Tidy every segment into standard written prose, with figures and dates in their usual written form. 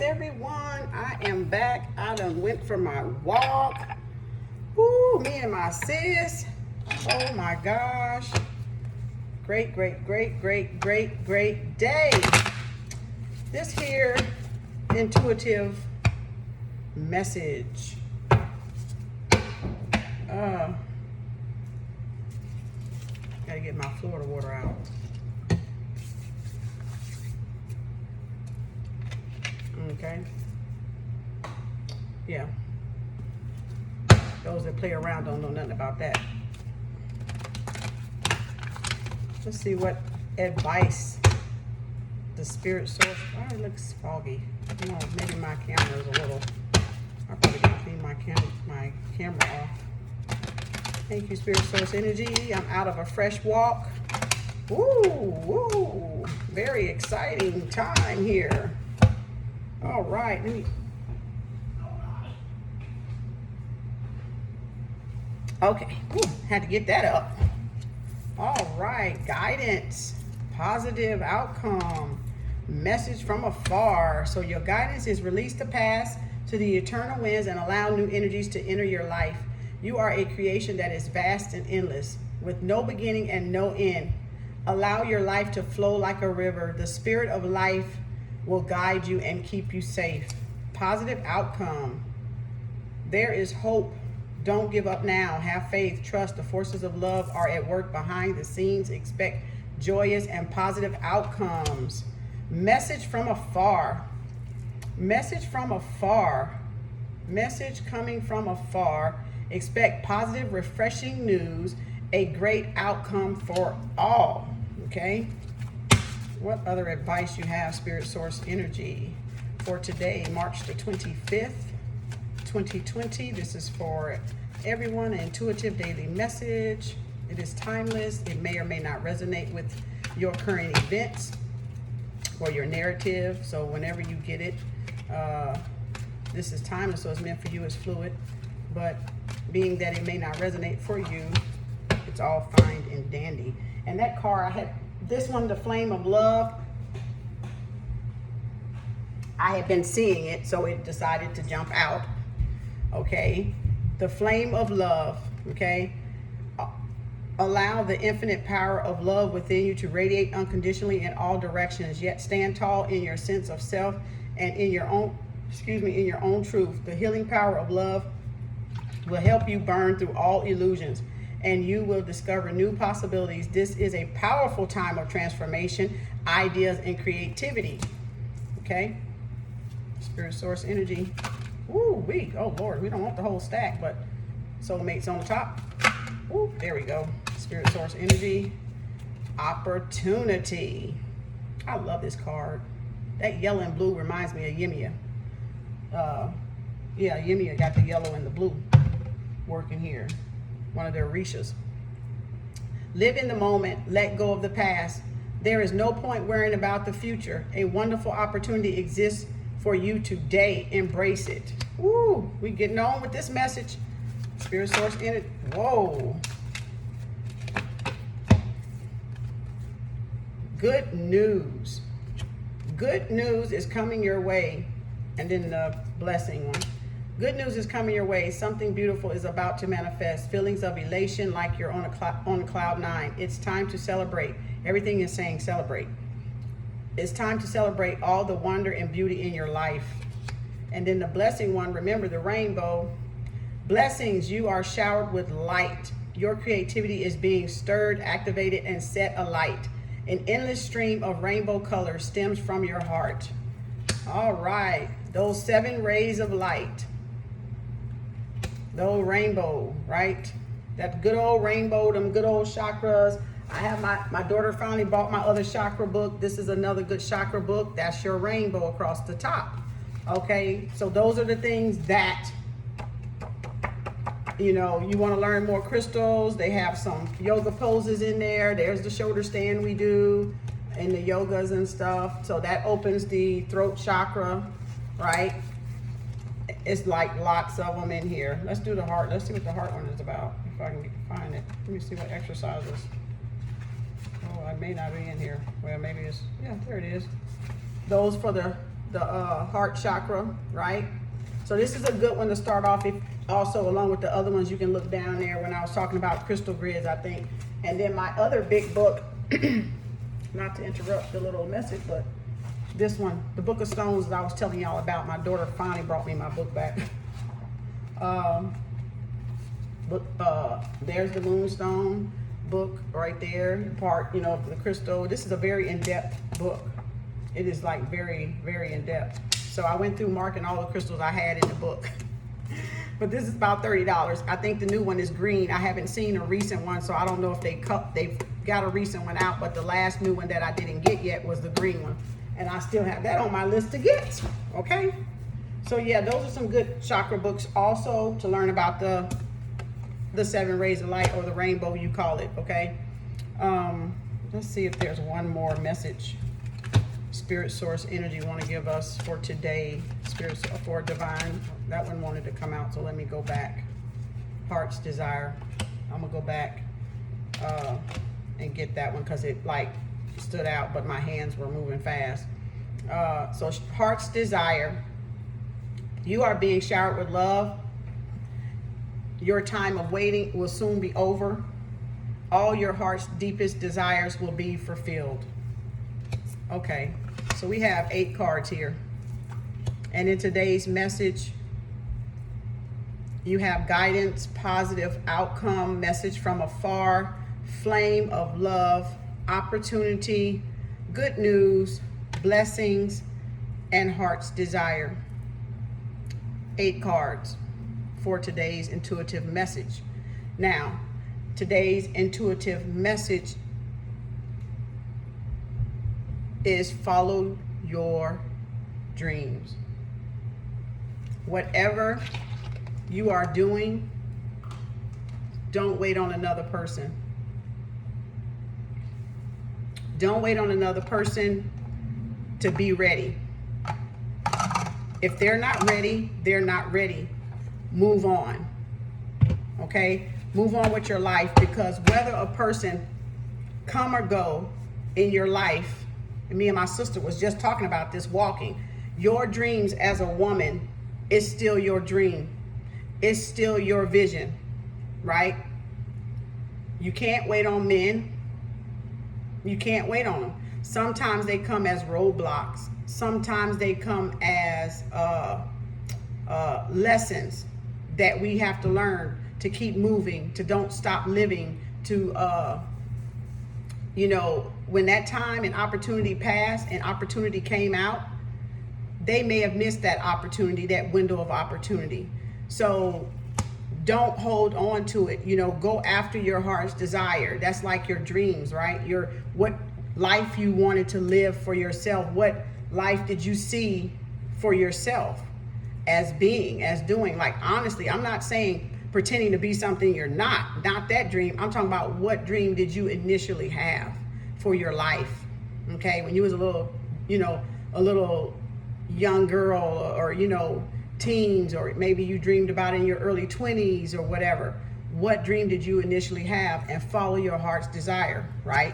everyone. I am back. I done went for my walk. Woo, me and my sis. Oh my gosh. Great day. This here intuitive message. Gotta get my Florida water out. Okay. Yeah. Those that play around don't know nothing about that. Let's see what advice the spirit source. Oh, it looks foggy. You know, maybe my camera is a little. I probably gotta clean my camera off. Thank you, spirit source energy. I'm out of a fresh walk. Woo! Very exciting time here. All right, let me. Okay, had to get that up. All right, guidance, positive outcome, message from afar. So your guidance is release the past to the eternal winds and allow new energies to enter your life. You are a creation that is vast and endless, with no beginning and no end. Allow your life to flow like a river. The spirit of life will guide you and keep you safe. Positive outcome. There is hope. Don't give up now. Have faith. Trust. The forces of love are at work behind the scenes. Expect joyous and positive outcomes. Message from afar. Message from afar. Message coming from afar. Expect positive, refreshing news. A great outcome for all. Okay? What other advice you have, Spirit Source Energy, for today, March the 25th, 2020. This is for everyone, an intuitive daily message. It is timeless. It may or may not resonate with your current events or your narrative. So whenever you get it, this is timeless, so it's meant for you. It's fluid. But being that it may not resonate for you, it's all fine and dandy. And that car, I had this one, the Flame of Love. I had been seeing it, so it decided to jump out. Okay, the Flame of Love. Okay, allow the infinite power of love within you to radiate unconditionally in all directions. Yet stand tall in your sense of self and in your own, in your own truth. The healing power of love will help you burn through all illusions, and you will discover new possibilities. This is a powerful time of transformation, ideas, and creativity. Okay, Spirit Source Energy. Ooh, oh Lord, we don't want the whole stack, but soulmates on the top. Ooh, there we go. Spirit Source Energy. Opportunity. I love this card. That yellow and blue reminds me of Yemia. Yeah, Yemia got the yellow and the blue working here. One of their Rishas. Live in the moment. Let go of the past. There is no point worrying about the future. A wonderful opportunity exists for you today. Embrace it. Woo, we getting on with this message. Spirit Source in it. Whoa. Good news. Good news is coming your way. And then the blessing one. Good news is coming your way. Something beautiful is about to manifest. Feelings of elation like you're on cloud nine. It's time to celebrate. Everything is saying celebrate. It's time to celebrate all the wonder and beauty in your life. And then the blessing one, remember the rainbow. Blessings, you are showered with light. Your creativity is being stirred, activated, and set alight. An endless stream of rainbow colors stems from your heart. All right, those 7 rays of light. The old rainbow, right? That good old rainbow, them good old chakras. I have my daughter finally bought my other chakra book. This is another good chakra book. That's your rainbow across the top. Okay, so those are the things that, you know, you want to learn more crystals. They have some yoga poses in there. There's the shoulder stand we do and the yogas and stuff. So that opens the throat chakra, right? It's like lots of them in here. Let's do the heart. Let's see what the heart one is about. If I can find it. Let me see what exercises. Oh, I may not be in here. Well, maybe it's, yeah, there it is. Those for the heart chakra, right? So this is a good one to start off. If also, along with the other ones, you can look down there when I was talking about crystal grids, I think. And then my other big book, not to interrupt the little message, but this one, the Book of Stones that I was telling y'all about. My daughter finally brought me my book back. There's the Moonstone book right there, part, you know, the crystal. This is a very in-depth book. It is like very, very in-depth. So I went through marking all the crystals I had in the book. But this is about $30. I think the new one is green. I haven't seen a recent one, so I don't know if they've got a recent one out, but the last new one that I didn't get yet was the green one. And I still have that on my list to get, okay? So yeah, those are some good chakra books also to learn about the 7 rays of light, or the rainbow you call it, okay? Let's see if there's one more message Spirit Source Energy want to give us for today. Spirit for Divine. That one wanted to come out, so let me go back. Heart's Desire. I'm gonna go back and get that one because it like stood out, but my hands were moving fast. So Heart's Desire. You are being showered with love. Your time of waiting will soon be over. All your heart's deepest desires will be fulfilled. Okay, so we have 8 cards here. And in today's message, you have guidance, positive outcome, message from afar, flame of love, opportunity, good news, blessings, and heart's desire. 8 cards for today's intuitive message. Now, today's intuitive message is follow your dreams. Whatever you are doing, don't wait on another person. Don't wait on another person to be ready. If they're not ready, they're not ready. Move on, okay? Move on with your life, because whether a person come or go in your life, and me and my sister was just talking about this walking, your dreams as a woman is still your dream. It's still your vision, right? You can't wait on men. You can't wait on them. Sometimes they come as roadblocks. Sometimes they come as lessons that we have to learn to keep moving, to don't stop living, to, you know, when that time and opportunity passed and opportunity came out, they may have missed that opportunity, that window of opportunity. So don't hold on to it. You know, go after your heart's desire. That's like your dreams, right? What life you wanted to live for yourself. What life did you see for yourself as being, as doing? Like, honestly, I'm not saying pretending to be something you're not that dream. I'm talking about what dream did you initially have for your life, okay? When you was a little, you know, a little young girl, or, you know, teens, or maybe you dreamed about in your early 20s or whatever. What dream did you initially have? And follow your heart's desire, right?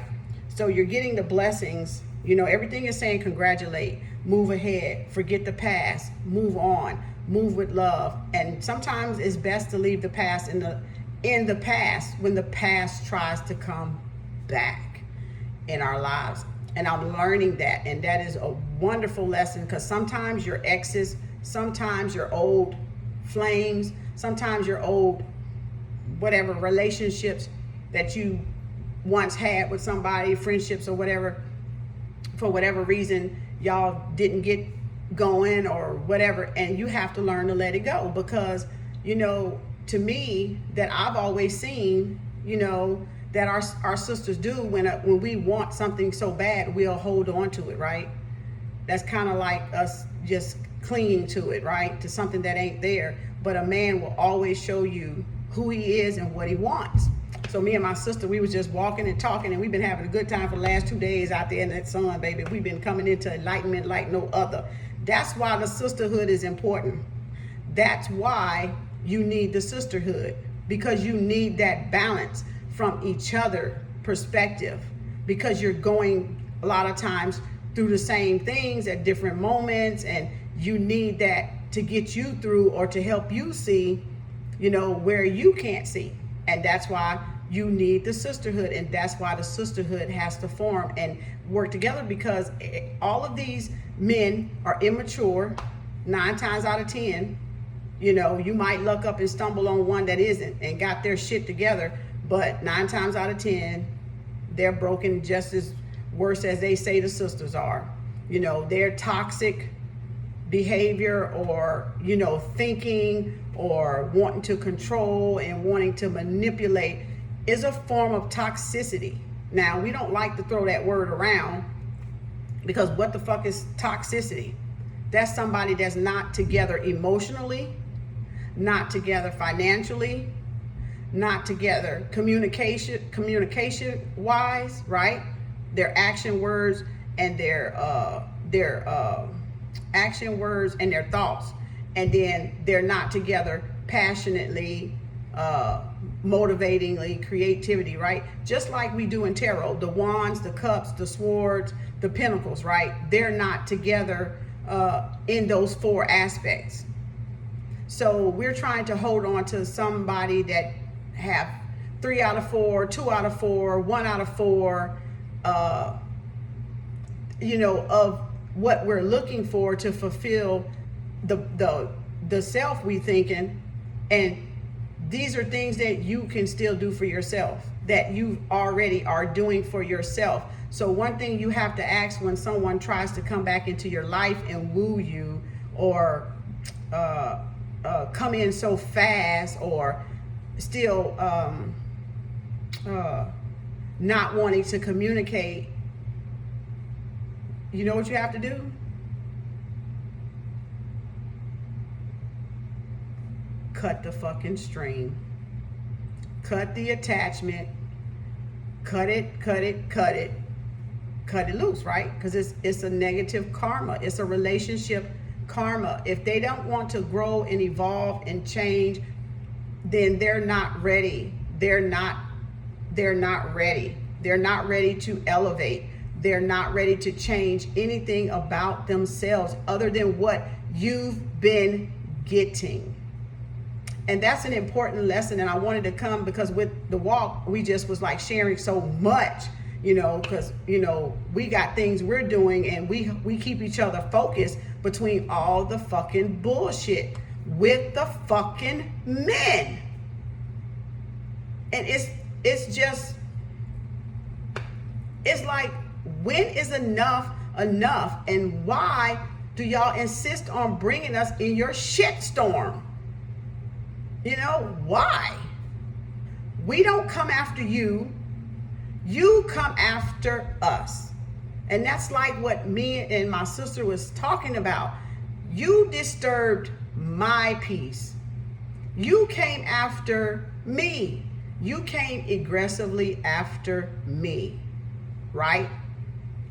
So you're getting the blessings. You know, everything is saying congratulate, move ahead, forget the past, move on, move with love. And sometimes it's best to leave the past in the past when the past tries to come back in our lives. And I'm learning that, and that is a wonderful lesson, because sometimes your exes, sometimes your old flames, sometimes your old whatever relationships that you once had with somebody, friendships or whatever, for whatever reason y'all didn't get going or whatever, and you have to learn to let it go. Because, you know, to me, that I've always seen, you know, that our sisters do when we want something so bad, we'll hold on to it, right? That's kind of like us just clinging to it, right? To something that ain't there. But a man will always show you who he is and what he wants. So me and my sister, we was just walking and talking, and we've been having a good time for the last 2 days out there in that sun, baby. We've been coming into enlightenment like no other. That's why the sisterhood is important. That's why you need the sisterhood, because you need that balance from each other perspective, because you're going a lot of times through the same things at different moments, and you need that to get you through or to help you see, you know, where you can't see. And that's why you need the sisterhood, and that's why the sisterhood has to form and work together, because all of these men are immature 9 times out of 10. You know, you might luck up and stumble on one that isn't and got their shit together, but 9 times out of 10, they're broken just as worse as they say the sisters are. You know, their toxic behavior, or, you know, thinking or wanting to control and wanting to manipulate is a form of toxicity. Now, we don't like to throw that word around, because what the fuck is toxicity? That's somebody that's not together emotionally, not together financially, not together communication wise, right? Their action words and their action words and their thoughts, and then they're not together passionately, motivatingly, creativity, right? Just like we do in tarot, the wands, the cups, the swords, the pentacles, right? They're not together in those 4 aspects. So we're trying to hold on to somebody that have 3 out of 4, 2 out of 4, 1 out of 4, you know, of what we're looking for to fulfill the self we thinking. And these are things that you can still do for yourself, that you already are doing for yourself. So one thing you have to ask when someone tries to come back into your life and woo you, or come in so fast, or still not wanting to communicate, you know what you have to do? Cut the fucking string. Cut the attachment. Cut it loose, right? Because it's a negative karma. It's a relationship karma. If they don't want to grow and evolve and change, then they're not ready. They're not ready. They're not ready to elevate. They're not ready to change anything about themselves other than what you've been getting. And that's an important lesson. And I wanted to come because with the walk, we just was like sharing so much, you know, because, you know, we got things we're doing, and we keep each other focused between all the fucking bullshit with the fucking men. And it's just, it's like, when is enough, and why do y'all insist on bringing us in your shit storm? You know, why? We don't come after you, you come after us. And that's like what me and my sister was talking about. You disturbed my peace. You came after me. You came aggressively after me, right?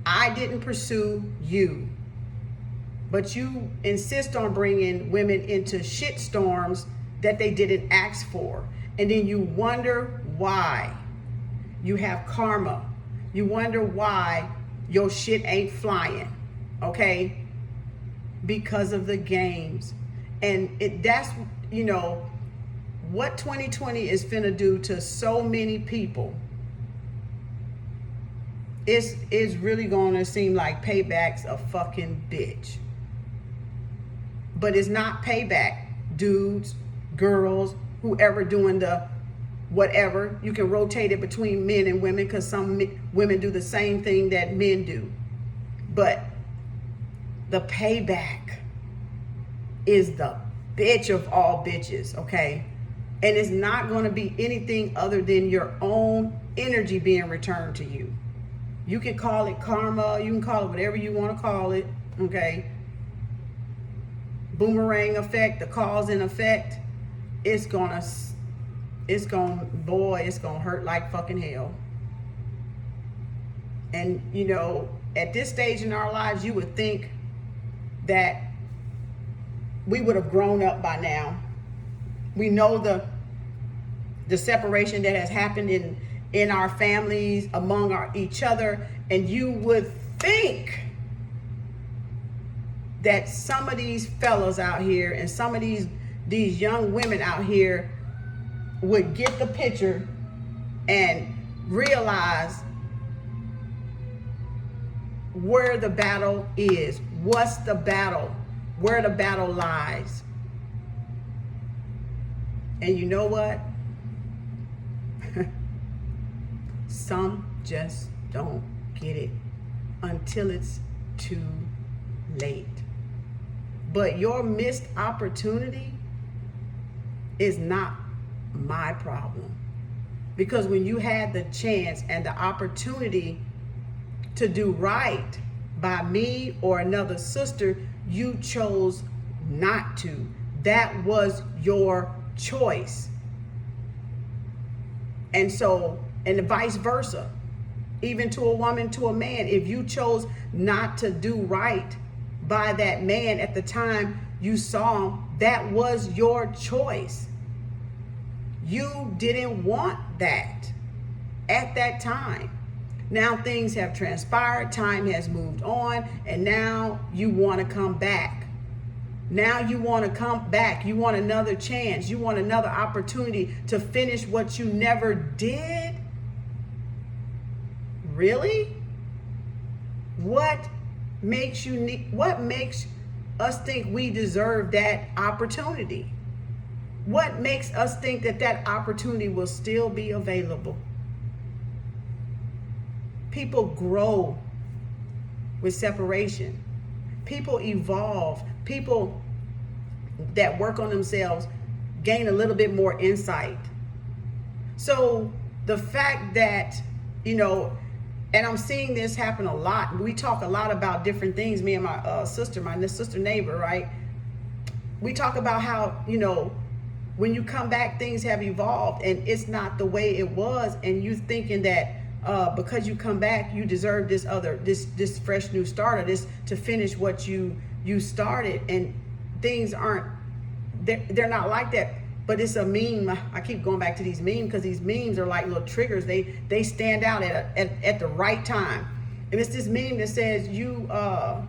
I didn't pursue you, but you insist on bringing women into shit storms that they didn't ask for. And then you wonder why. You have karma. You wonder why your shit ain't flying, okay? Because of the games. And that's, you know, what 2020 is finna do to so many people. It's really gonna seem like payback's a fucking bitch. But it's not payback, dudes, girls, whoever doing the whatever. You can rotate it between men and women, because some women do the same thing that men do. But the payback is the bitch of all bitches, okay? And it's not going to be anything other than your own energy being returned to you. You can call it karma, you can call it whatever you want to call it, okay? Boomerang effect, the cause and effect, it's gonna hurt like fucking hell. And you know, at this stage in our lives, you would think that we would have grown up by now. We know the separation that has happened in our families, among each other, and you would think that some of these fellas out here and some of these young women out here would get the picture and realize where the battle is. What's the battle? Where the battle lies. And you know what? Some just don't get it until it's too late. But your missed opportunity is not my problem. Because when you had the chance and the opportunity to do right by me or another sister, you chose not to. That was your choice. And so, and vice versa, even to a woman, to a man, if you chose not to do right by that man at the time you saw him, that was your choice. You didn't want that at that time. Now things have transpired, time has moved on, and now you want to come back. Now you want to come back. You want another chance. You want another opportunity to finish what you never did. Really? What makes us think we deserve that opportunity? What makes us think that that opportunity will still be available? People grow with separation. People evolve. People that work on themselves gain a little bit more insight. So the fact that, and I'm seeing this happen a lot. We talk a lot about different things, me and my sister neighbor, right? We talk about how, when you come back, things have evolved and it's not the way it was. And you thinking that because you come back, you deserve this fresh new start, or this to finish what you started. And things aren't, they're not like that. But it's a meme. I keep going back to these memes because these memes are like little triggers. They stand out at the right time. And it's this meme that says when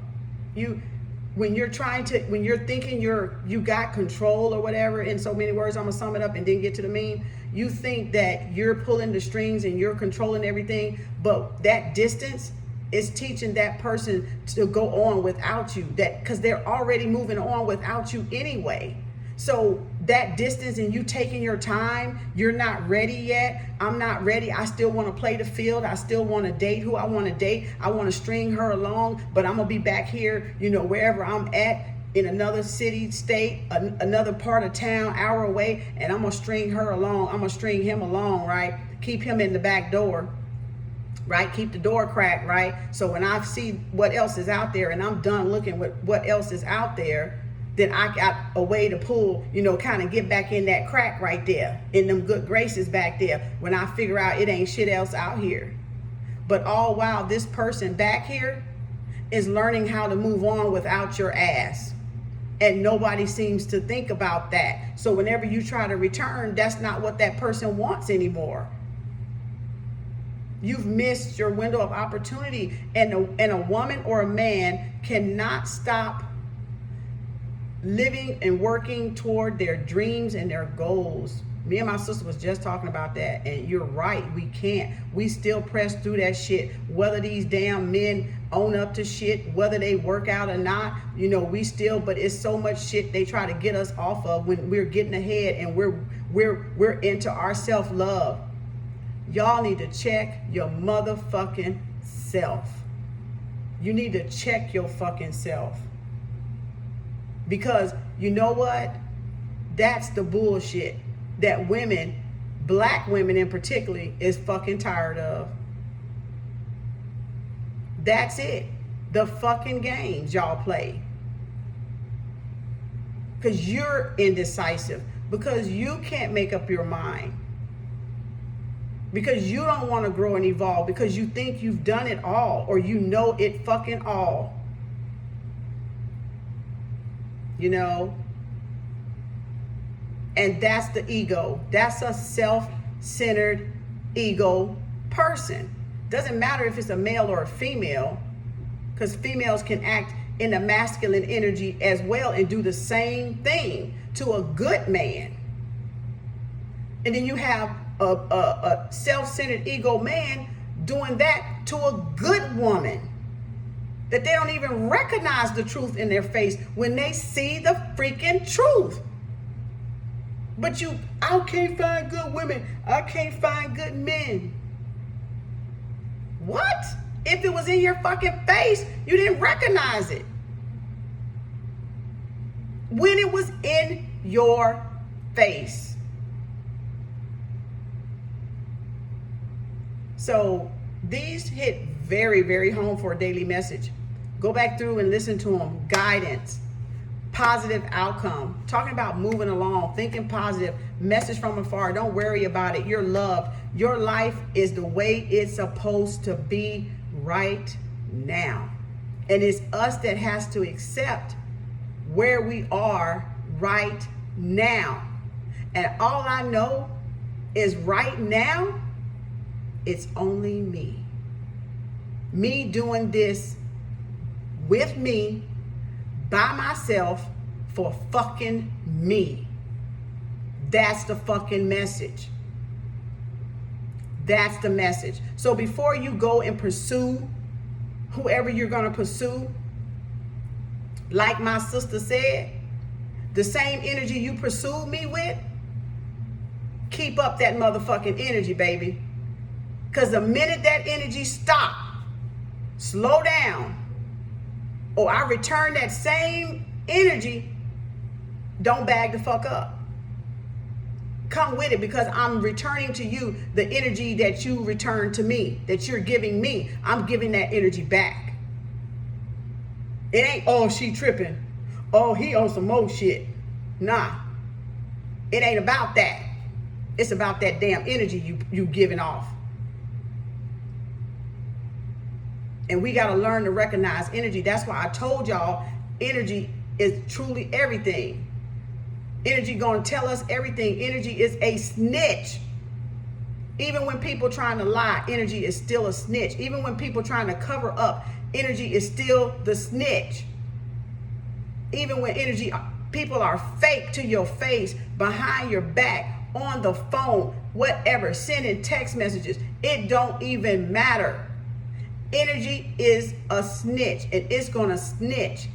you're thinking you got control or whatever, in so many words, I'm gonna sum it up and then get to the meme. You think that you're pulling the strings and you're controlling everything, but that distance is teaching that person to go on without you, that because they're already moving on without you anyway. So that distance and you taking your time, you're not ready yet. I'm not ready. I still want to play the field. I still want to date who I want to date. I want to string her along, but I'm going to be back here, wherever I'm at, in another city, state, another part of town, hour away, and I'm going to string her along. I'm going to string him along, right? Keep him in the back door, right? Keep the door cracked, right? So when I see what else is out there and I'm done looking at what else is out there, then I got a way to pull, kind of get back in that crack right there, in them good graces back there, when I figure out it ain't shit else out here. But all while this person back here is learning how to move on without your ass. And nobody seems to think about that. So whenever you try to return, that's not what that person wants anymore. You've missed your window of opportunity. And a woman or a man cannot stop living and working toward their dreams and their goals. Me and my sister was just talking about that, and you're right, we can't. We still press through that shit, whether these damn men own up to shit, whether they work out or not, we still, but it's so much shit they try to get us off of when we're getting ahead and we're into our self-love. Y'all need to check your motherfucking self. You need to check your fucking self. Because you know what? That's the bullshit that women, black women in particular, is fucking tired of. That's it. The fucking games y'all play. Because you're indecisive. Because you can't make up your mind. Because you don't want to grow and evolve. Because you think you've done it all. Or you know it fucking all. And that's the ego. That's a self-centered ego person. Doesn't matter if it's a male or a female, because females can act in the masculine energy as well and do the same thing to a good man. And then you have a self-centered ego man doing that to a good woman, that they don't even recognize the truth in their face when they see the freaking truth. But I can't find good women. I can't find good men. What? If it was in your fucking face, you didn't recognize it. When it was in your face. So these hit very, very home for a daily message. Go back through and listen to them. Guidance, positive outcome, talking about moving along, thinking positive, message from afar. Don't worry about it. You're loved. Your life is the way it's supposed to be right now. And it's us that has to accept where we are right now. And all I know is right now, it's only me. Me doing this with me, by myself, for fucking me. That's the fucking message. That's the message. So before you go and pursue whoever you're gonna pursue, like my sister said, the same energy you pursued me with, keep up that motherfucking energy, baby. Because the minute that energy stop, slow down, or I return that same energy, don't bag the fuck up. Come with it, because I'm returning to you the energy that you returned to me, that you're giving me. I'm giving that energy back. It ain't, oh, she tripping. Oh, he on some more shit. Nah. It ain't about that. It's about that damn energy you giving off. And we got to learn to recognize energy. That's why I told y'all energy is truly everything. Energy going to tell us everything. Energy is a snitch. Even when people trying to lie, energy is still a snitch. Even when people trying to cover up, energy is still the snitch. Even when people are fake to your face, behind your back, on the phone, whatever, sending text messages, it don't even matter. Energy is a snitch, and it's gonna snitch.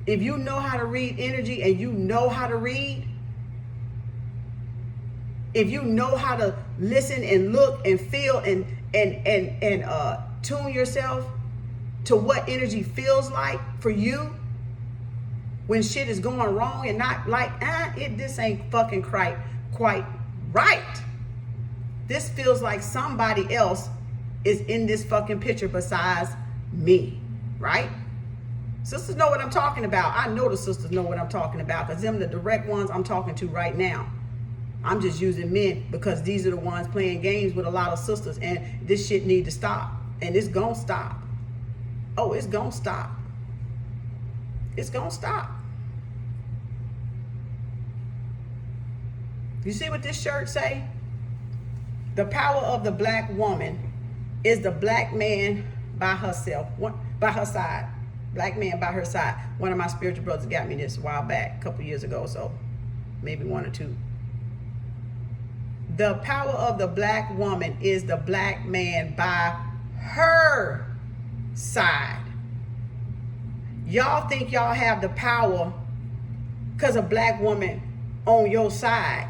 If you know how to read energy, and you know how to read, if you know how to listen and look and feel and tune yourself to what energy feels like for you when shit is going wrong, and not like, this ain't fucking quite right. This feels like somebody else is in this fucking picture besides me, right? Sisters know what I'm talking about. I know the sisters know what I'm talking about, because them the direct ones I'm talking to right now. I'm just using men because these are the ones playing games with a lot of sisters, and this shit need to stop. And it's gonna stop. Oh, it's gonna stop. It's gonna stop. You see what this shirt say? The power of the black woman is the black man by herself, by her side. Black man by her side. One of my spiritual brothers got me this a while back, a couple years ago, so maybe one or two. The power of the black woman is the black man by her side. Y'all think y'all have the power because a black woman on your side.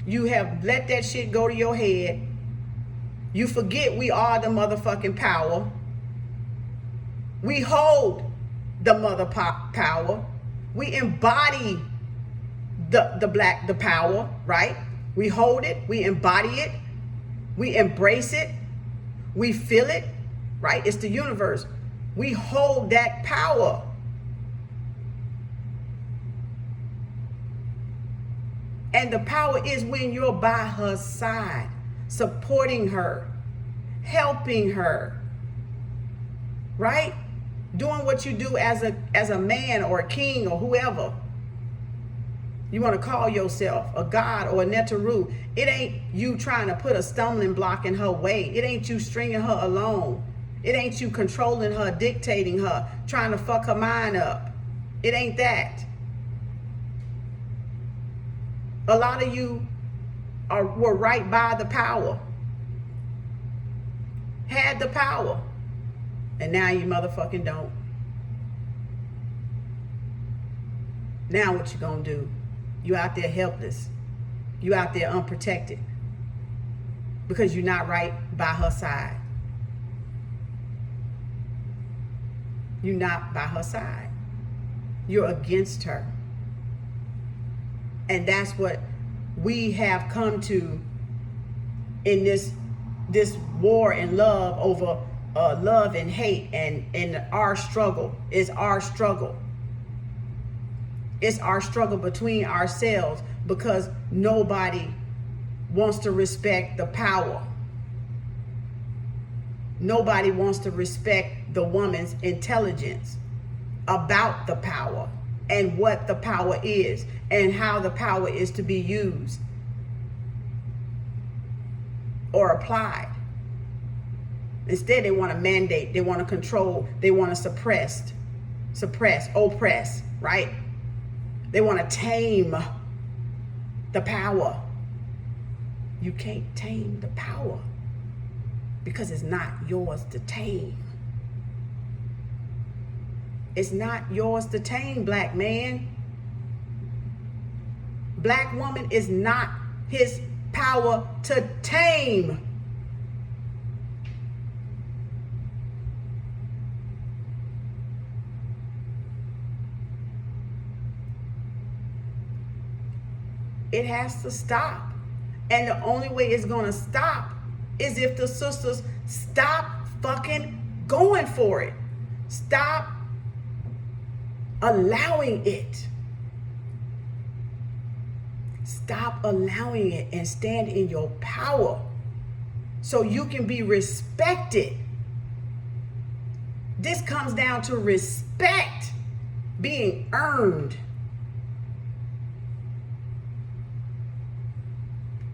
You have let that shit go to your head. You forget we are the motherfucking power. We hold the mother power. We embody the power, right? We hold it, we embody it, we embrace it, we feel it, right? It's the universe. We hold that power. And the power is when you're by her side, supporting her, helping her, right? Doing what you do as a man or a king or whoever you want to call yourself, a god or a netaru. It ain't you trying to put a stumbling block in her way. It ain't you stringing her along. It ain't you controlling her, dictating her, trying to fuck her mind up. It ain't that. A lot of you were right by the power. Had the power. And now you motherfucking don't. Now what you gonna do? You out there helpless. You out there unprotected. Because you're not right by her side. You're not by her side. You're against her. And that's what we have come to in this war and love over love and hate, and our struggle is our struggle. It's our struggle between ourselves because nobody wants to respect the power. Nobody wants to respect the woman's intelligence about the power and what the power is and how the power is to be used or applied. Instead, they want to mandate, they want to control, they want to suppress, oppress, right? They want to tame the power. You can't tame the power because it's not yours to tame. It's not yours to tame, black man. Black woman is not his power to tame. It has to stop. And the only way it's going to stop is if the sisters stop fucking going for it. Stop allowing it. Stop allowing it and stand in your power so you can be respected. This comes down to respect being earned.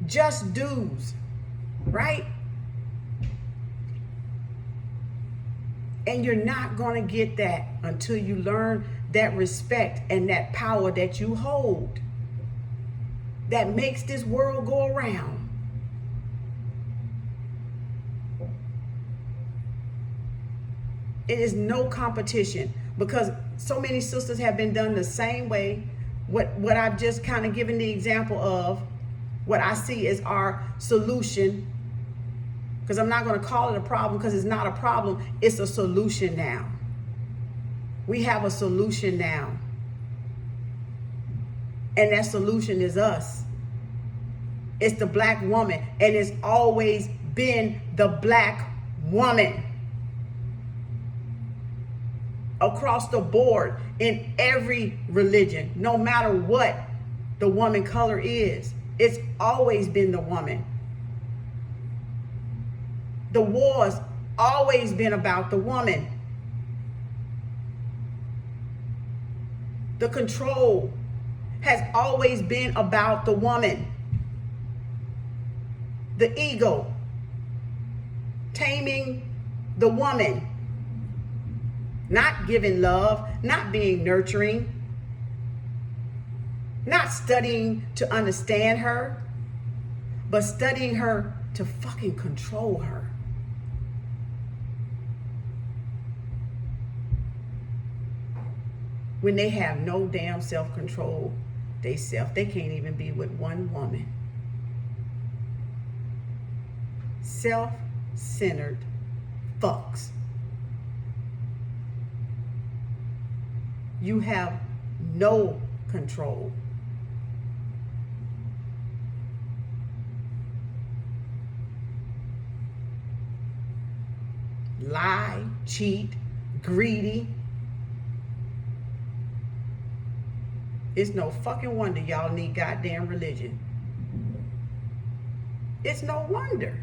Just dues, right? And you're not going to get that until you learn that respect and that power that you hold that makes this world go around. It is no competition because so many sisters have been done the same way. What I've just kind of given the example of, what I see is our solution, because I'm not going to call it a problem because it's not a problem. It's a solution now. We have a solution now. And that solution is us. It's the black woman. And it's always been the black woman. Across the board, in every religion, no matter what the woman color is. It's always been the woman. The war's always been about the woman. The control has always been about the woman. The ego, taming the woman, not giving love, not being nurturing, not studying to understand her, but studying her to fucking control her. When they have no damn self-control, they can't even be with one woman. Self-centered fucks. You have no control. Lie, cheat, greedy. It's no fucking wonder y'all need goddamn religion. It's no wonder.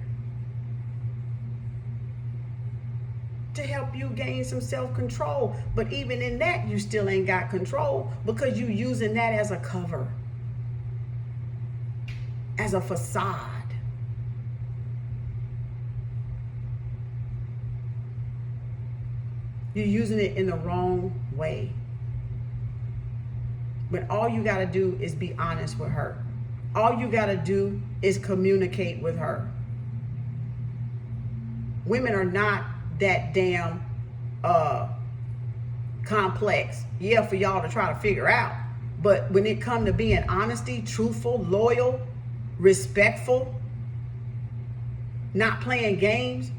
To help you gain some self-control. But even in that, you still ain't got control because you using that as a cover, as a facade. You're using it in the wrong way. But all you got to do is be honest with her. All you got to do is communicate with her. Women are not that damn complex. Yeah, for y'all to try to figure out. But when it comes to being honesty, truthful, loyal, respectful, not playing games,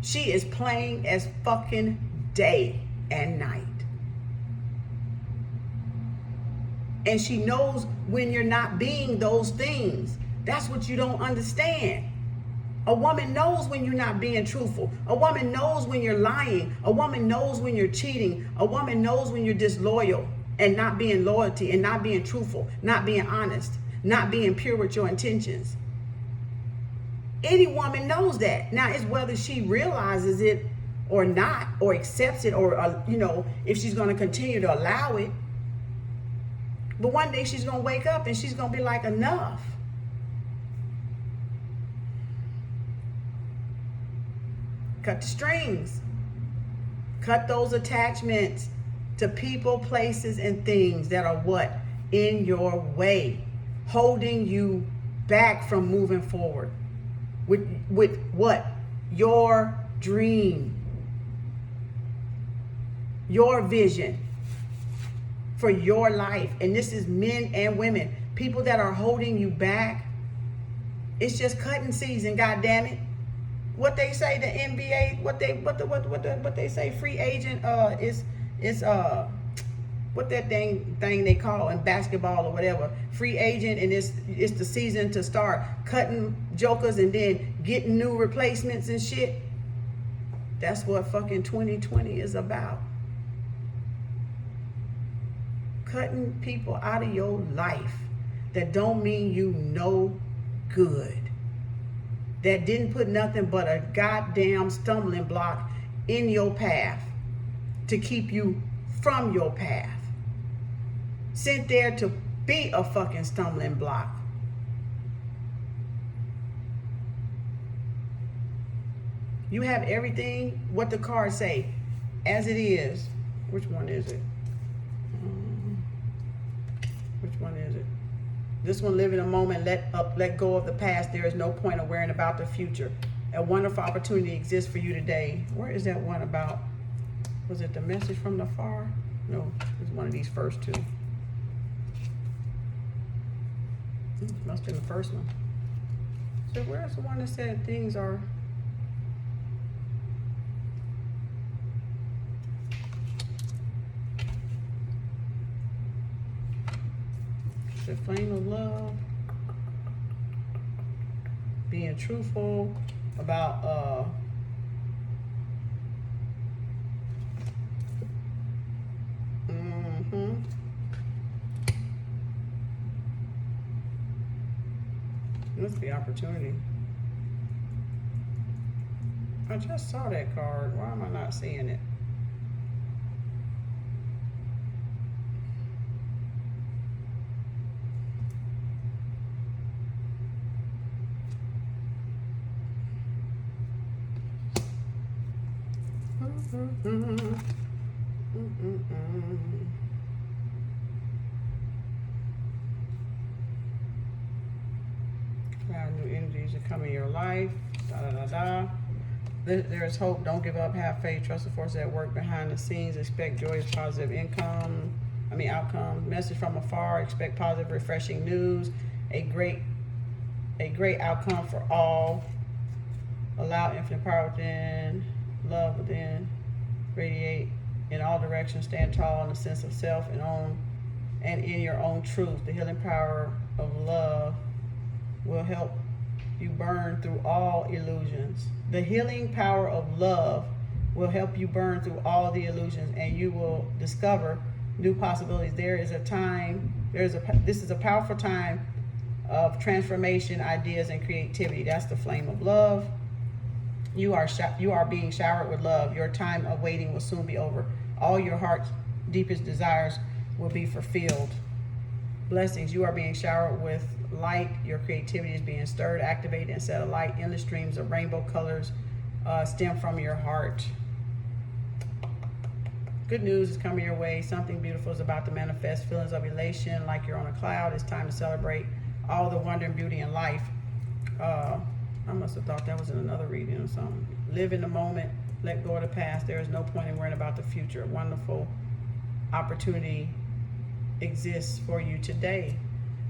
she is plain as fucking day and night. And she knows when you're not being those things. That's what you don't understand. A woman knows when you're not being truthful. A woman knows when you're lying. A woman knows when you're cheating. A woman knows when you're disloyal and not being loyalty and not being truthful, not being honest, not being pure with your intentions. Any woman knows that. Now, it's whether she realizes it or not, or accepts it, or, if she's going to continue to allow it. But one day she's going to wake up and she's going to be like, enough. Cut the strings. Cut those attachments to people, places, and things that are what? In your way. Holding you back from moving forward. With what? Your dream. Your vision for your life. And this is men and women. People that are holding you back. It's just cutting season, God damn it. What they say, the NBA, what they say, free agent is what that thing they call in basketball or whatever, free agent, and it's the season to start cutting jokers and then getting new replacements and shit. That's what fucking 2020 is about. Cutting people out of your life that don't mean you no good. That didn't put nothing but a goddamn stumbling block in your path to keep you from your path. Sent there to be a fucking stumbling block. You have everything, what the cards say, as it is. Which one is it? Which one is it? This one, live in a moment, let go of the past. There is no point of worrying about the future. A wonderful opportunity exists for you today. Where is that one about? Was it the message from the far? No, it's one of these first two. Must have been the first one. So where's the one that said things are... The flame of love, being truthful about must be opportunity. I just saw that card. Why am I not seeing it? New energies are coming in your life. There is hope. Don't give up. Have faith. Trust the forces at work behind the scenes. Expect joyous, positive outcome. Message from afar. Expect positive, refreshing news. A great outcome for all. Allow infinite power within. Love within. Radiate in all directions. Stand tall in the sense of self and in your own truth. The healing power of love will help you burn through all illusions. The healing power of love will help you burn through all the illusions, and you will discover new possibilities. This is a powerful time of transformation, ideas, and creativity. That's the flame of love. You are being showered with love. Your time of waiting will soon be over. All your heart's deepest desires will be fulfilled. Blessings. You are being showered with light. Your creativity is being stirred, activated, and set alight. Endless streams of rainbow colors stem from your heart. Good news is coming your way. Something beautiful is about to manifest. Feelings of elation, like you're on a cloud. It's time to celebrate all the wonder and beauty in life. I must have thought that was in another reading or something. Live in the moment. Let go of the past. There is no point in worrying about the future. A wonderful opportunity exists for you today.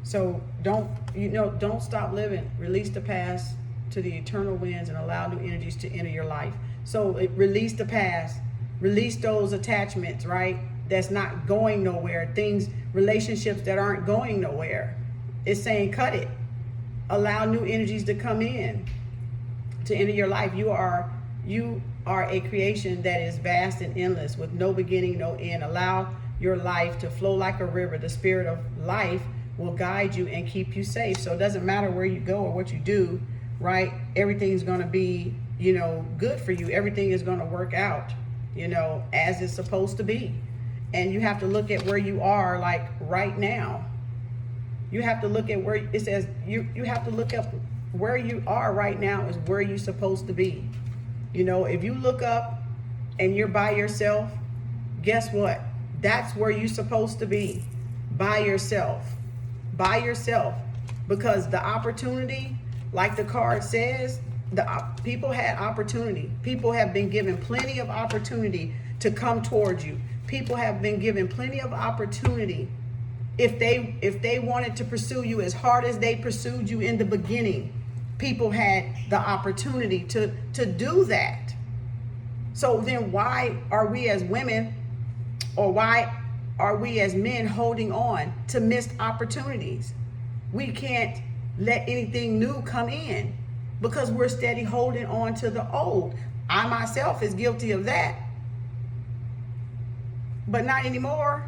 So don't stop living. Release the past to the eternal winds and allow new energies to enter your life. So release the past. Release those attachments, right? That's not going nowhere. Relationships that aren't going nowhere. It's saying cut it. Allow new energies to come in, to enter your life. You are a creation that is vast and endless with no beginning, no end. Allow your life to flow like a river. The spirit of life will guide you and keep you safe. So it doesn't matter where you go or what you do, right? Everything's going to be, good for you. Everything is going to work out, as it's supposed to be. And you have to look at where you are, like right now. You have to look at where it says you have to look up where you are right now is where you're supposed to be. If you look up and you're by yourself, guess what? That's where you're supposed to be, by yourself. By yourself. Because the opportunity, like the card says, people had opportunity. People have been given plenty of opportunity to come towards you. People have been given plenty of opportunity. If they wanted to pursue you as hard as they pursued you in the beginning, people had the opportunity to do that. So then why are we as women, or why are we as men holding on to missed opportunities? We can't let anything new come in because we're steady holding on to the old. I myself is guilty of that, but not anymore.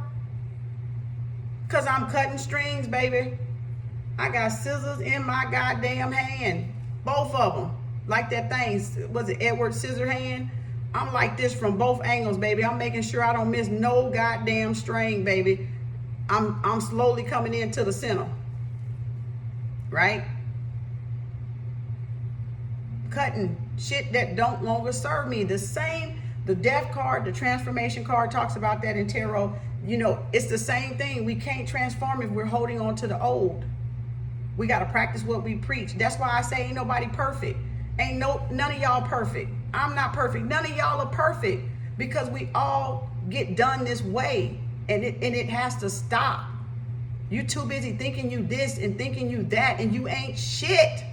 Because I'm cutting strings, baby. I got scissors in my goddamn hand. Both of them. Like that thing, was it Edward Scissorhand? I'm like this from both angles, baby. I'm making sure I don't miss no goddamn string, baby. I'm slowly coming into the center. Right? Cutting shit that don't longer serve me. The death card, the transformation card talks about that in tarot. It's the same thing. We can't transform if we're holding on to the old. We got to practice what we preach. That's why I say ain't nobody perfect. None of y'all perfect. I'm not perfect. None of y'all are perfect, because we all get done this way, and it has to stop. You too busy thinking you this and thinking you that, and you ain't shit.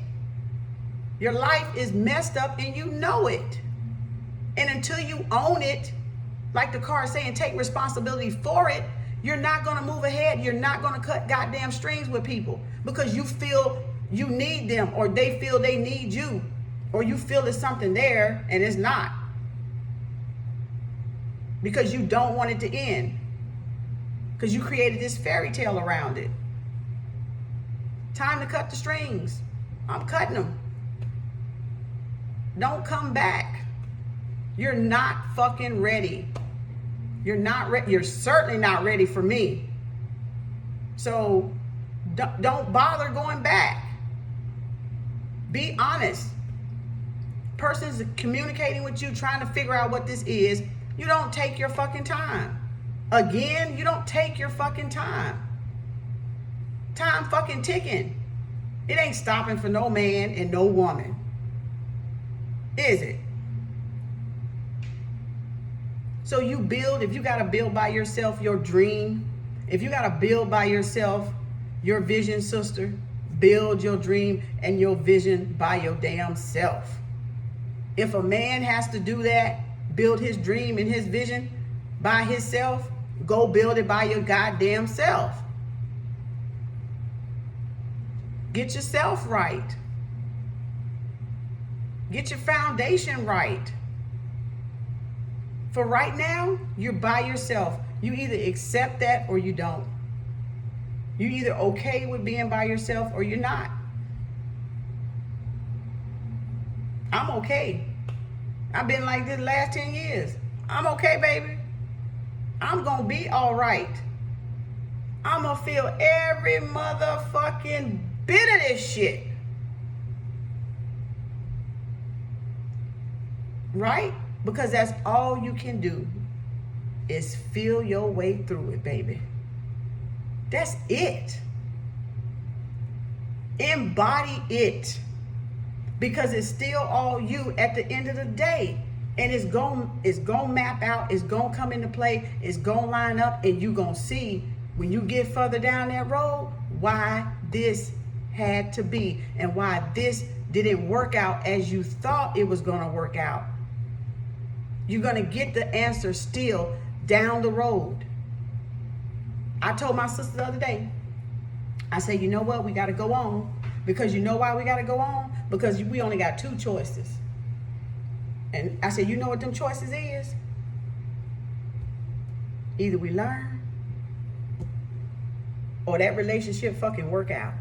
Your life is messed up and you know it. And until you own it, like the card saying, take responsibility for it, you're not going to move ahead. You're not going to cut goddamn strings with people because you feel you need them, or they feel they need you, or you feel there's something there and it's not, because you don't want it to end, because you created this fairy tale around it. Time to cut the strings. I'm cutting them. Don't come back. You're not fucking ready. You're not ready. You're certainly not ready for me. So don't bother going back. Be honest. Person's communicating with you, trying to figure out what this is. You don't take your fucking time. Again, you don't take your fucking time. Time fucking ticking. It ain't stopping for no man and no woman. Is it? So you build, if you got to build by yourself your dream, if you got to build by yourself your vision, sister, build your dream and your vision by your damn self. If a man has to do that, build his dream and his vision by himself, go build it by your goddamn self. Get yourself right. Get your foundation right. For right now, you're by yourself. You either accept that or you don't. You're either okay with being by yourself or you're not. I'm okay. I've been like this the last 10 years. I'm okay, baby. I'm gonna be all right. I'm gonna feel every motherfucking bit of this shit. Right? Because that's all you can do. is feel your way through it, baby. That's it. Embody it. Because it's still all you at the end of the day. And it's gonna map out, it's gonna come into play, it's gonna line up, and you gonna see when you get further down that road why this had to be and why this didn't work out as you thought it was gonna work out. You're gonna get the answer still down the road. I told my sister the other day, I said, you know what, we gotta go on. Because you know why we gotta go on? Because we only got 2 choices. And I said, you know what them choices is? Either we learn or that relationship fucking work out.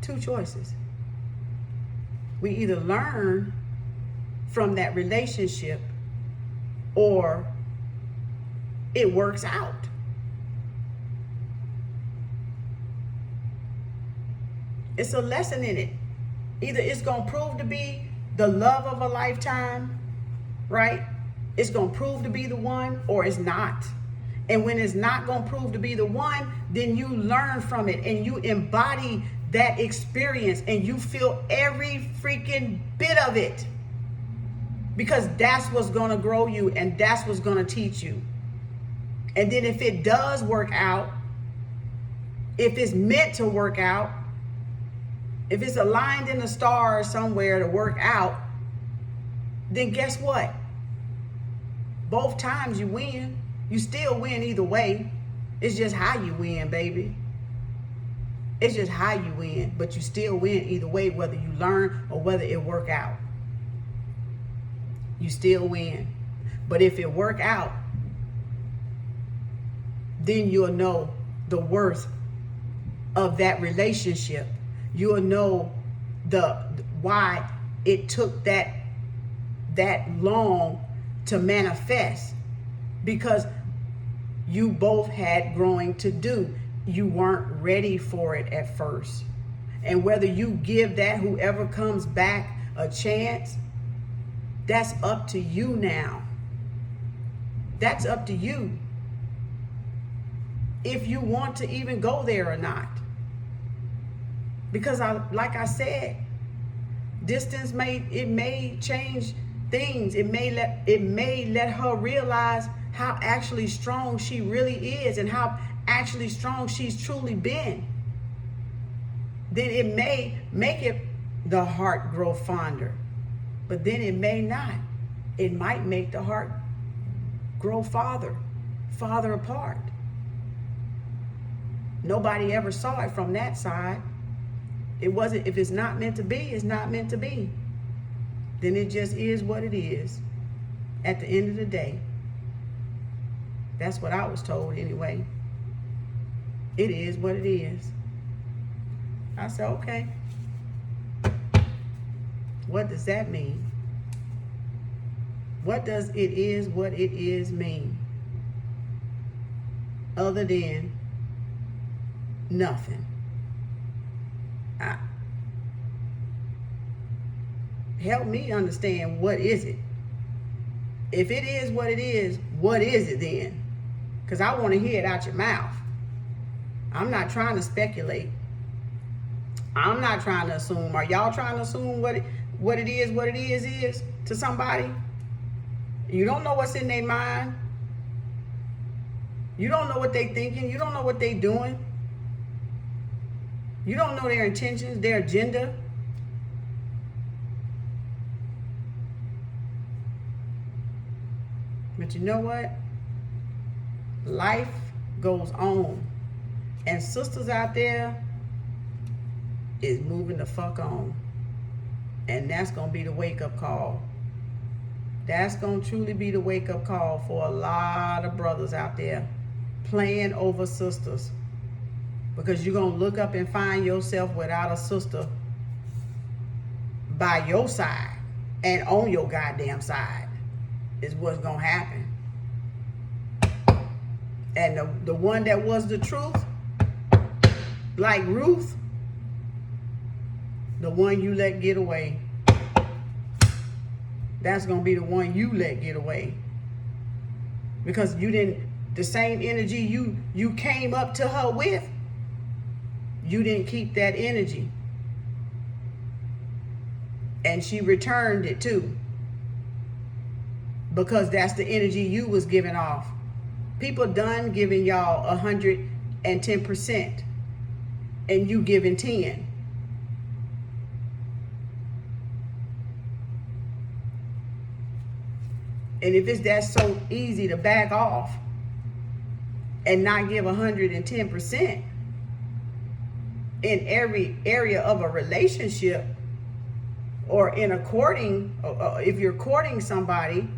2 choices. We either learn from that relationship or it works out. It's a lesson in it. Either it's going to prove to be the love of a lifetime, right? It's going to prove to be the one, or it's not. And when it's not going to prove to be the one, then you learn from it and you embody that experience and you feel every freaking bit of it. Because that's what's going to grow you and that's what's going to teach you. And then if it does work out, if it's meant to work out, if it's aligned in the stars somewhere to work out, then guess what? Both times you win. You still win either way. It's just how you win, baby. It's just how you win. But you still win either way, whether you learn or whether it work out. You still win. But if it work out, then you'll know the worth of that relationship. You'll know the why it took that long to manifest, because you both had growing to do. You weren't ready for it at first. And whether you give that whoever comes back a chance, that's up to you now. That's up to you. If you want to even go there or not. Because like I said, distance may change things. It may let her realize how actually strong she really is and how actually strong she's truly been. Then it may make it the heart grow fonder, but then it may not. It might make the heart grow farther apart. Nobody ever saw it from that side. It wasn't, if it's not meant to be, it's not meant to be. Then it just is what it is at the end of the day. That's what I was told anyway. It is what it is. I said, okay. What does that mean? What does it is what it is mean? Other than nothing. Help me understand, what is it? If it is what is it then? Because I want to hear it out your mouth. I'm not trying to speculate. I'm not trying to assume. Are y'all trying to assume what it is to somebody? You don't know what's in their mind. You don't know what they thinking. You don't know what they doing. You don't know their intentions, their agenda. But you know what? Life goes on. And sisters out there is moving the fuck on. And that's going to be the wake-up call. That's going to truly be the wake-up call for a lot of brothers out there playing over sisters. Because you're going to look up and find yourself without a sister by your side and on your goddamn side is what's going to happen. And the one that was the truth, like Ruth, the one you let get away, that's going to be the one you let get away. Because you didn't, the same energy you came up to her with, you didn't keep that energy. And she returned it too. Because that's the energy you was giving off. People done giving y'all 110%. And you giving 10. And if it's that so easy to back off and not give 110% in every area of a relationship, or in a courting, if you're courting somebody,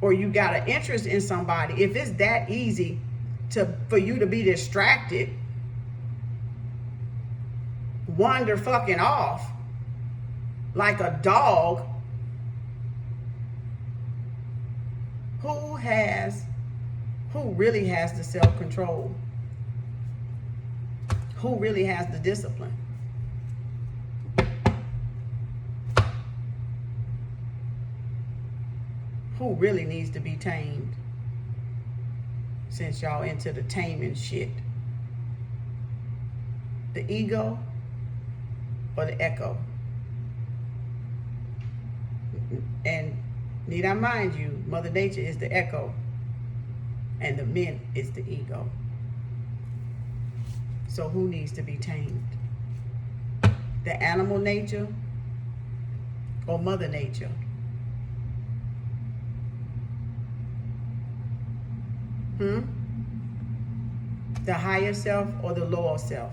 or you got an interest in somebody, if it's that easy for you to be distracted, wander fucking off like a dog, who really has the self-control? Who really has the discipline? Who really needs to be tamed? Since y'all into the taming shit. The ego or the echo? And need I mind you, Mother Nature is the echo and the men is the ego. So who needs to be tamed? The animal nature or Mother Nature? The higher self or the lower self?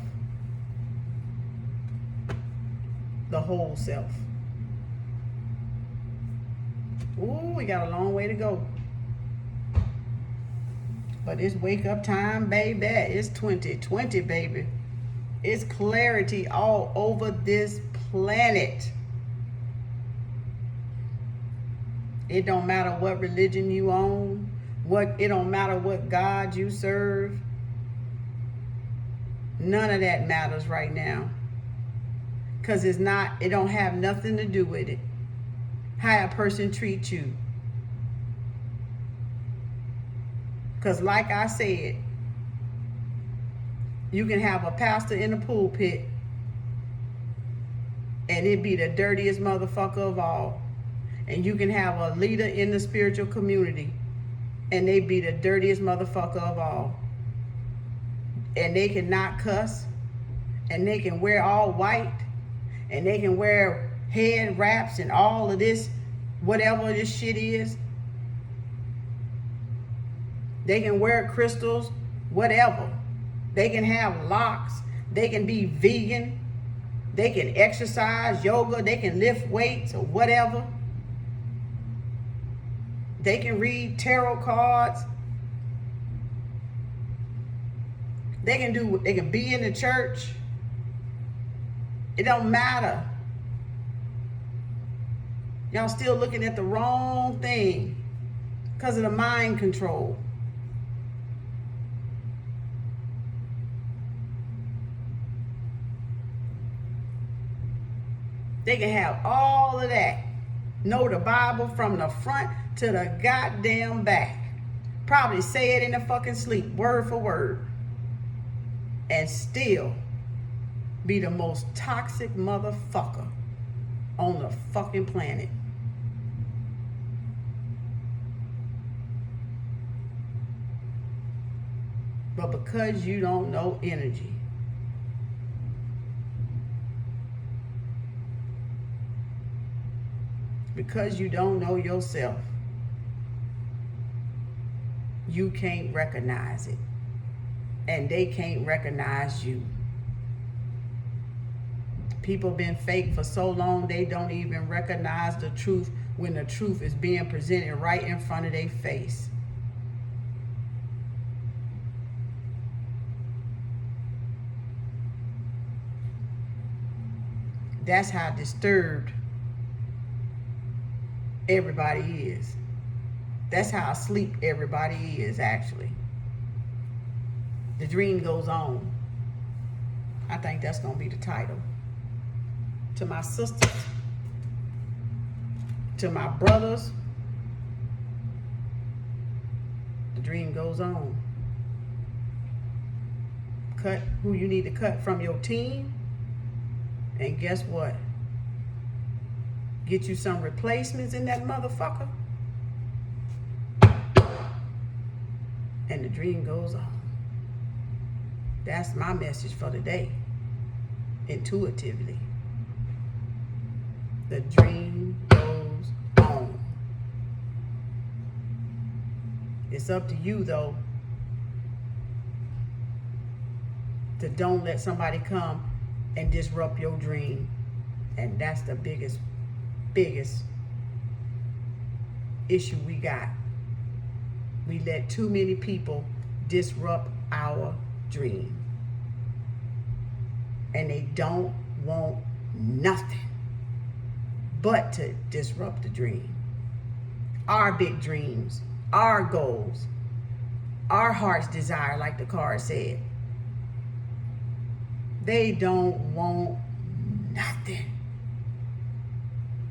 The whole self. Ooh, we got a long way to go. But it's wake up time, baby. It's 2020, baby. It's clarity all over this planet. It don't matter what religion you own. It don't matter what God you serve. None of that matters right now. Because it don't have nothing to do with it. How a person treats you. Because like I said, you can have a pastor in the pulpit and it be the dirtiest motherfucker of all. And you can have a leader in the spiritual community and they be the dirtiest motherfucker of all. And they can not cuss. And they can wear all white. And they can wear head wraps and all of this, whatever this shit is. They can wear crystals, whatever. They can have locks. They can be vegan. They can exercise, yoga. They can lift weights or whatever. They can read tarot cards. They can be in the church. It don't matter. Y'all still looking at the wrong thing because of the mind control. They can have all of that. Know the Bible from the front to the goddamn back. Probably say it in the fucking sleep, word for word. And still be the most toxic motherfucker on the fucking planet. But because you don't know energy, because you don't know yourself, you can't recognize it. And they can't recognize you. People been fake for so long, they don't even recognize the truth when the truth is being presented right in front of their face. That's how disturbed everybody is. That's how asleep everybody is, actually. The dream goes on. I think that's going to be the title. To my sisters, to my brothers, dream goes on. Cut who you need to cut from your team. And guess what? Get you some replacements in that motherfucker. And the dream goes on. That's my message for today. Intuitively. The dream goes on. It's up to you, though, to don't let somebody come and disrupt your dream. And that's the biggest issue we got. We let too many people disrupt our dream. And they don't want nothing but to disrupt the dream. Our big dreams, our goals, our heart's desire, like the card said. They don't want nothing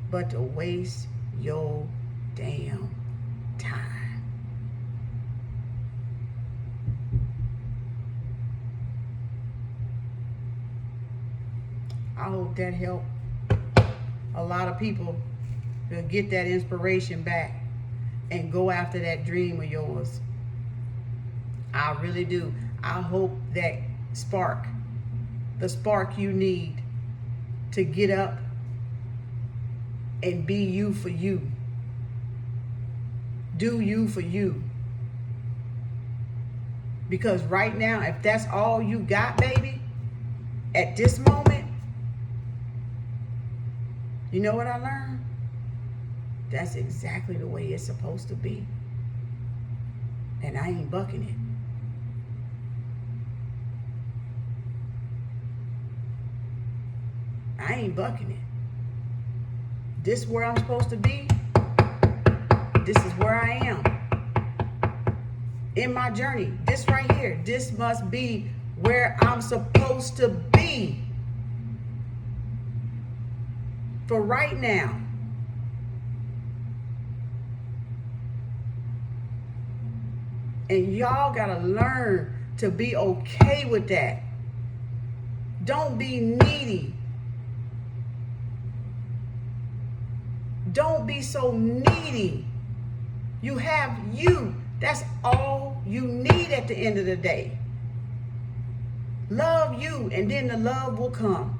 but to waste your damn time. I hope that helped a lot of people to get that inspiration back and go after that dream of yours. I really do. I hope that spark, the spark you need to get up and be you for you. Do you for you. Because right now, if that's all you got, baby, at this moment, you know what I learned? That's exactly the way it's supposed to be. And I ain't bucking it. I ain't bucking it. This is where I'm supposed to be. This is where I am. In my journey, this right here, this must be where I'm supposed to be. For right now. And y'all gotta learn to be okay with that. Don't be needy. Don't be so needy. You have you. That's all you need at the end of the day. Love you, and then the love will come.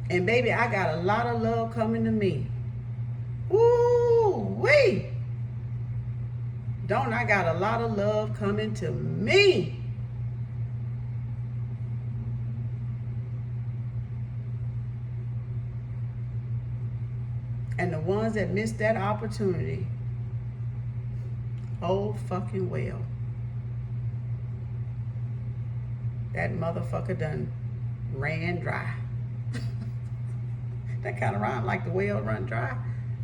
And baby, I got a lot of love coming to me. Woo-wee! Don't I got a lot of love coming to me? And the ones that missed that opportunity, oh fucking well. That motherfucker done ran dry. That kind of rhyme, like the well run dry.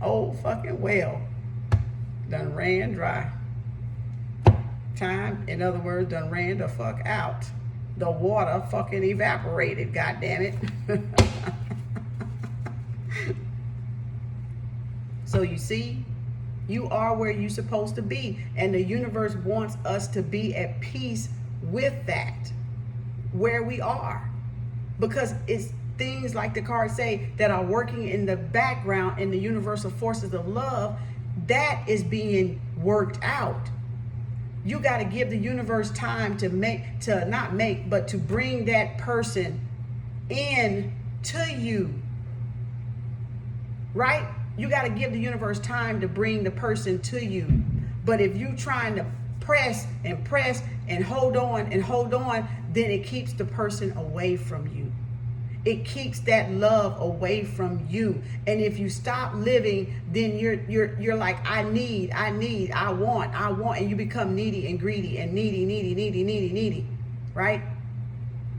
Oh fucking well. Done ran dry. Time, in other words, done ran the fuck out. The water fucking evaporated, goddammit. So you see, you are where you're supposed to be. And the universe wants us to be at peace with that, where we are. Because it's things like the cards say that are working in the background in the universal forces of love, that is being worked out. You got to give the universe time to to bring that person in to you. Right? You got to give the universe time to bring the person to you. But if you trying to press and hold on, then it keeps the person away from you. It keeps that love away from you. And if you stop living, then you're like, I want, and you become needy and greedy and needy, right?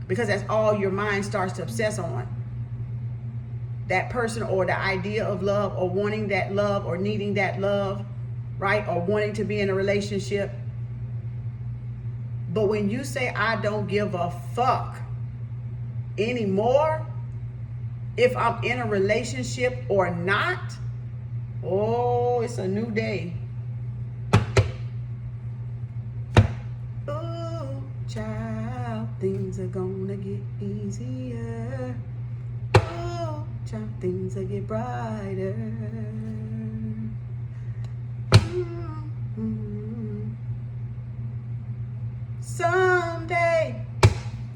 Because that's all your mind starts to obsess on. That person or the idea of love or wanting that love or needing that love, right? Or wanting to be in a relationship. But when you say, I don't give a fuck anymore if I'm in a relationship or not, oh, it's a new day. things are gonna get easier. Oh, child, things will get brighter. Someday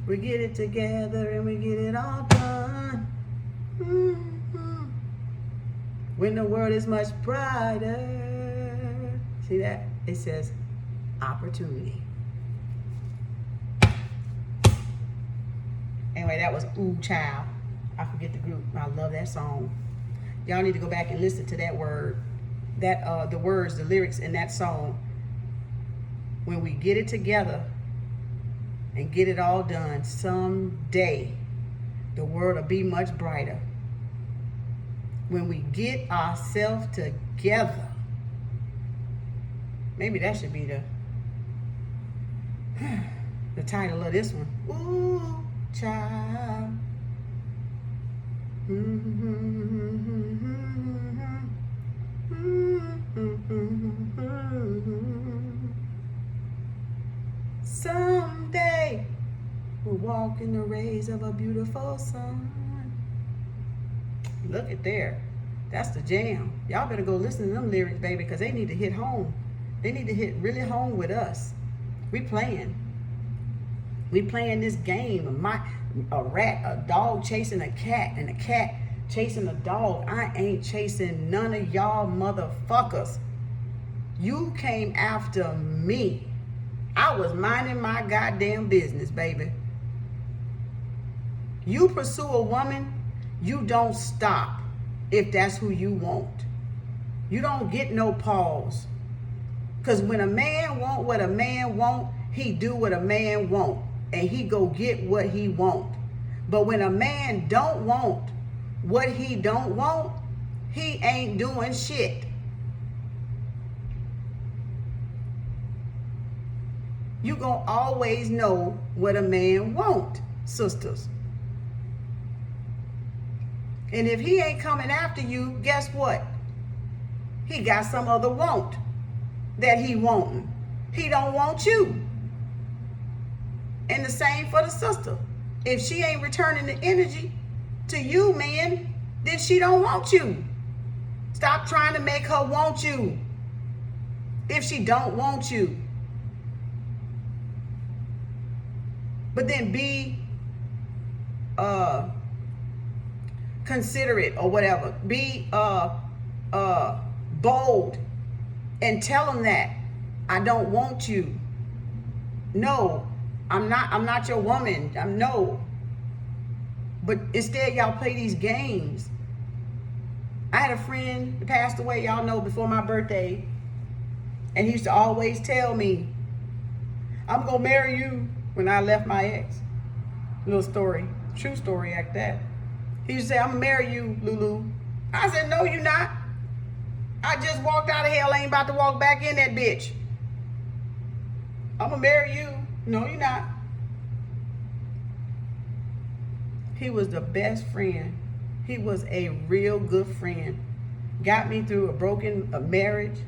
we get it together and we get it all done. When the world is much brighter. See that? It says opportunity. Anyway, that was Ooh Child. I forget the group. I love that song. Y'all need to go back and listen to that word. That the words, the lyrics in that song. When we get it together and get it all done, someday the world will be much brighter. When we get ourselves together. Maybe that should be the title of this one. Ooh, child. Someday we'll walk in the rays of a beautiful sun. Look at there. That's the jam. Y'all better go listen to them lyrics, baby, because they need to hit home. They need to hit really home with us. We playing this game. A dog chasing a cat, and a cat chasing a dog. I ain't chasing none of y'all motherfuckers. You came after me. I was minding my goddamn business, baby. You pursue a woman, you don't stop if that's who you want. You don't get no pause. Because when a man want what a man want, he do what a man want. And he go get what he want. But when a man don't want what he don't want, he ain't doing shit. You gonna always know what a man want, sisters. And if he ain't coming after you, guess what? He got some other want that he wanting. He don't want you. And the same for the sister. If she ain't returning the energy to you, man, then she don't want you. Stop trying to make her want you if she don't want you. But then be considerate or whatever. Be bold and tell them that I don't want you. No, I'm not your woman. No. But instead y'all play these games. I had a friend that passed away, y'all know, before my birthday. And he used to always tell me, I'm gonna marry you when I left my ex. Little story, true story like that. He used to say, I'm gonna marry you, Lulu. I said, no, you're not. I just walked out of hell, ain't about to walk back in that bitch. I'm gonna marry you. No, you're not. He was the best friend. He was a real good friend. Got me through a marriage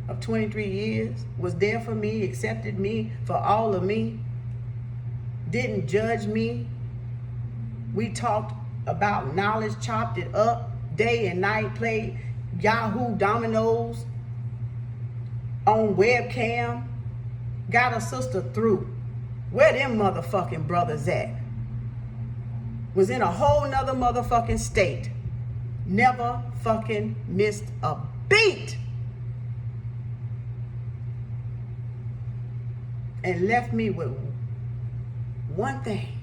of 23 years. Was there for me, accepted me for all of me. Didn't judge me. We talked about knowledge, chopped it up day and night, played Yahoo dominoes on webcam. Got a sister through. Where them motherfucking brothers at? Was in a whole nother motherfucking state. Never fucking missed a beat. And left me with one thing.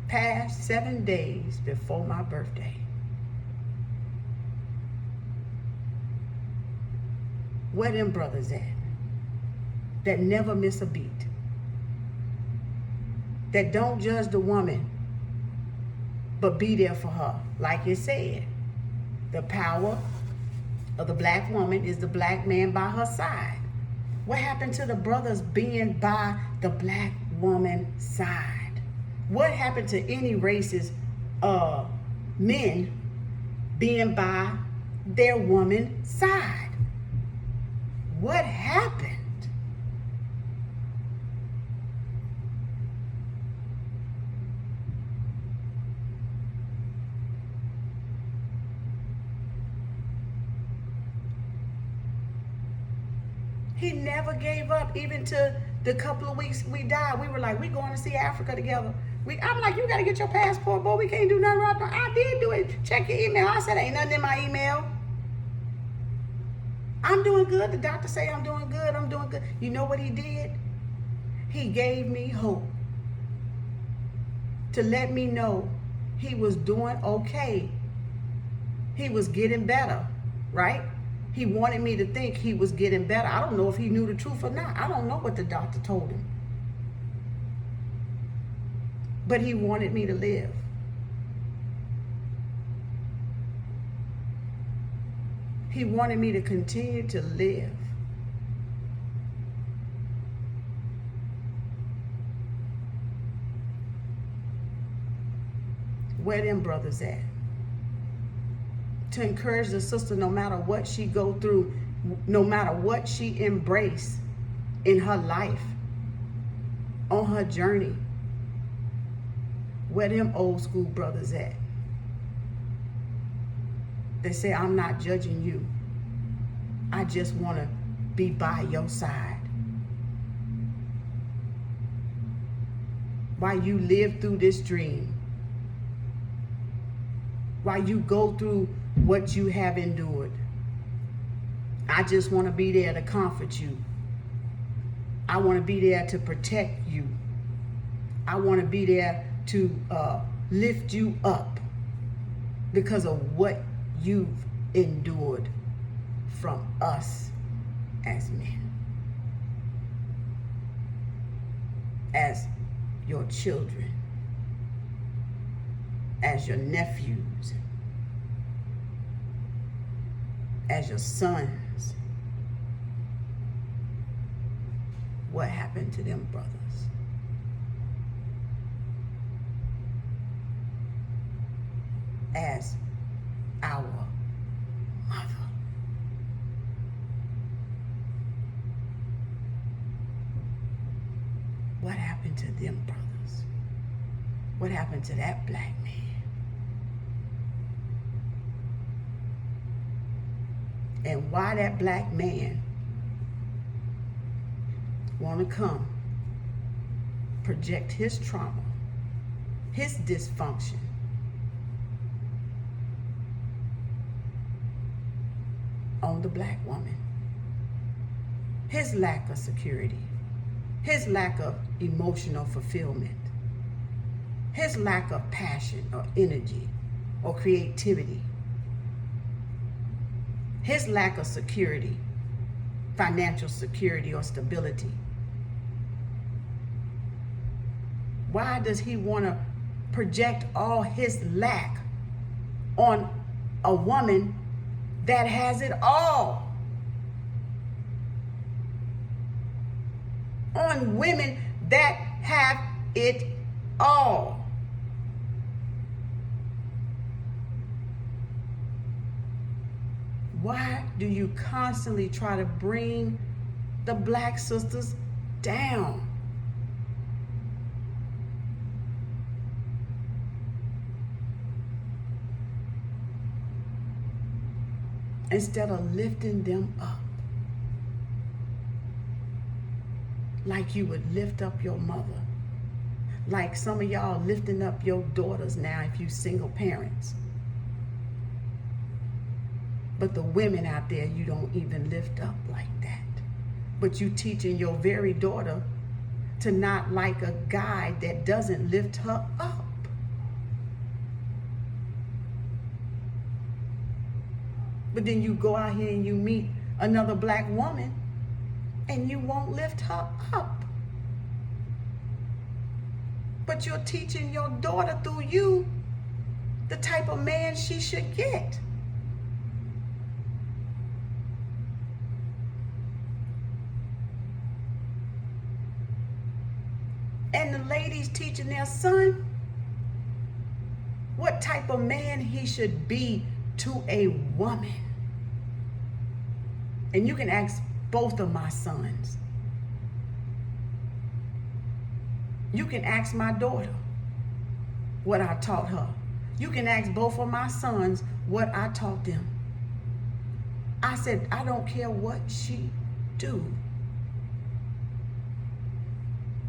Past 7 days before my birthday. Where them brothers at? That never miss a beat. That don't judge the woman, but be there for her. Like it said, the power of the black woman is the black man by her side. What happened to the brothers being by the black woman's side? What happened to any race's men being by their woman's side? what happened? He never gave up, even to the couple of weeks we died. We were like, we going to see Africa together. I'm like, you got to get your passport, boy. We can't do nothing right now. I did do it. Check your email. I said, ain't nothing in my email. I'm doing good. The doctor say I'm doing good. I'm doing good. You know what he did? He gave me hope to let me know he was doing okay. He was getting better, right? He wanted me to think he was getting better. I don't know if he knew the truth or not. I don't know what the doctor told him. But he wanted me to live. He wanted me to continue to live. Where them brothers at? To encourage the sister, no matter what she go through, no matter what she embrace in her life, on her journey. Where them old school brothers at? They say, I'm not judging you. I just want to be by your side. While you live through this dream, while you go through what you have endured, I just want to be there to comfort you. I want to be there to protect you. I want to be there to lift you up because of what you've endured from us as men, as your children, as your nephews, as your sons. What happened to them brothers? As our mother. What happened to them brothers? What happened to that black man? And why that black man want to come project his trauma, his dysfunction on the black woman, his lack of security, his lack of emotional fulfillment, his lack of passion or energy or creativity, his lack of security, financial security or stability. Why does he want to project all his lack on a woman that has it all? On women that have it all. Why do you constantly try to bring the black sisters down? Instead of lifting them up like you would lift up your mother, like some of y'all lifting up your daughters now if you single parents. But the women out there, you don't even lift up like that. But you teaching your very daughter to not like a guy that doesn't lift her up. But then you go out here and you meet another black woman and you won't lift her up. But you're teaching your daughter through you the type of man she should get. And the ladies teaching their son what type of man he should be to a woman. And you can ask both of my sons. You can ask my daughter what I taught her. You can ask both of my sons what I taught them. I said, I don't care what she do.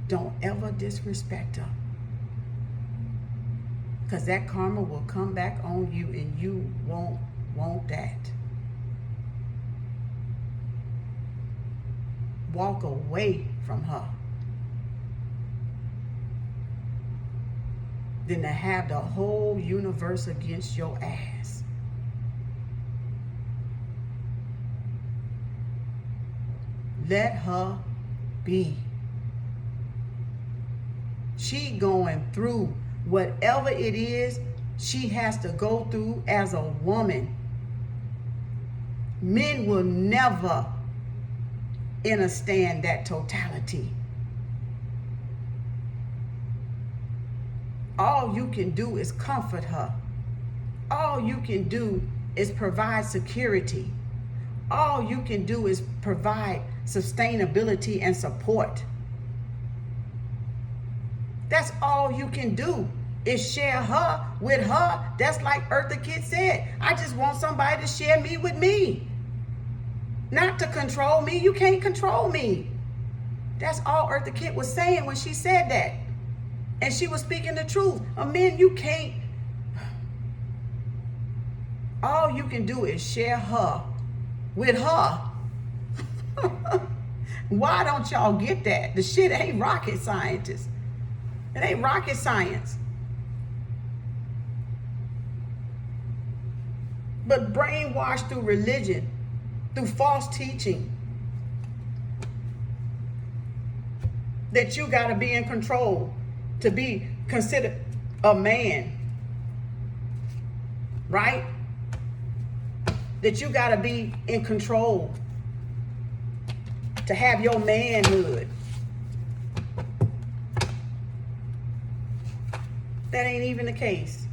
Don't ever disrespect her. Because that karma will come back on you and you won't want that. Walk away from her than to have the whole universe against your ass. Let her be. She going through whatever it is she has to go through as a woman. Men will never understand that totality. All you can do is comfort her. All you can do is provide security. All you can do is provide sustainability and support. That's all you can do, is share her with her. That's like Eartha Kitt said, I just want somebody to share me with me. Not to control me. You can't control me. That's all Eartha Kitt was saying when she said that. And she was speaking the truth. Men, you can't. All you can do is share her with her. Why don't y'all get that? The shit ain't rocket scientists. It ain't rocket science. But brainwashed through religion, through false teaching, that you got to be in control to be considered a man, right? That you got to be in control to have your manhood. That ain't even the case.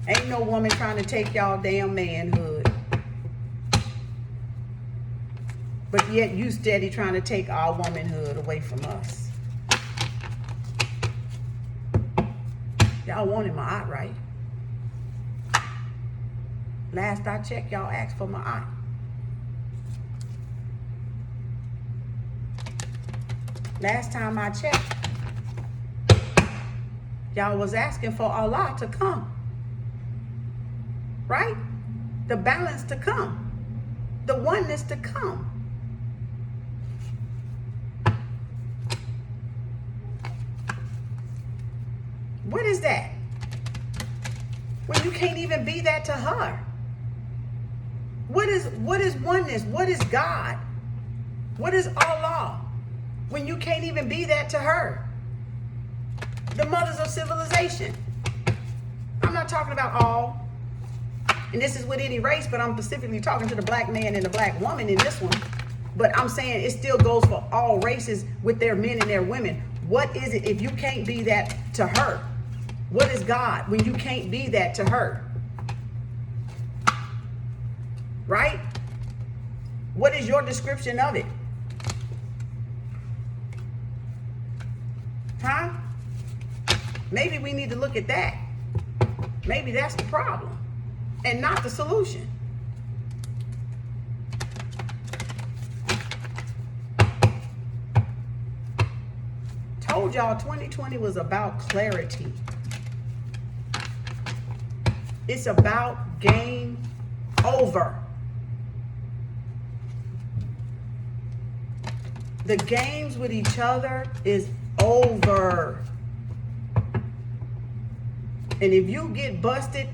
Ain't no woman trying to take y'all damn manhood. But yet you steady trying to take our womanhood away from us. Y'all wanted my eye, right? Last I checked, y'all asked for my eye. Last time I checked, y'all was asking for Allah to come. Right? The balance to come. The oneness to come. What is that? When you can't even be that to her. What is oneness? What is God? What is Allah? When you can't even be that to her. The mothers of civilization. I'm not talking about all. And this is with any race, but I'm specifically talking to the black man and the black woman in this one. But I'm saying it still goes for all races with their men and their women. What is it if you can't be that to her? What is God when you can't be that to her? Right? What is your description of it? Huh? Maybe we need to look at that. Maybe that's the problem and not the solution. Told y'all 2020 was about clarity. It's about game over. The games with each other is over. And if you get busted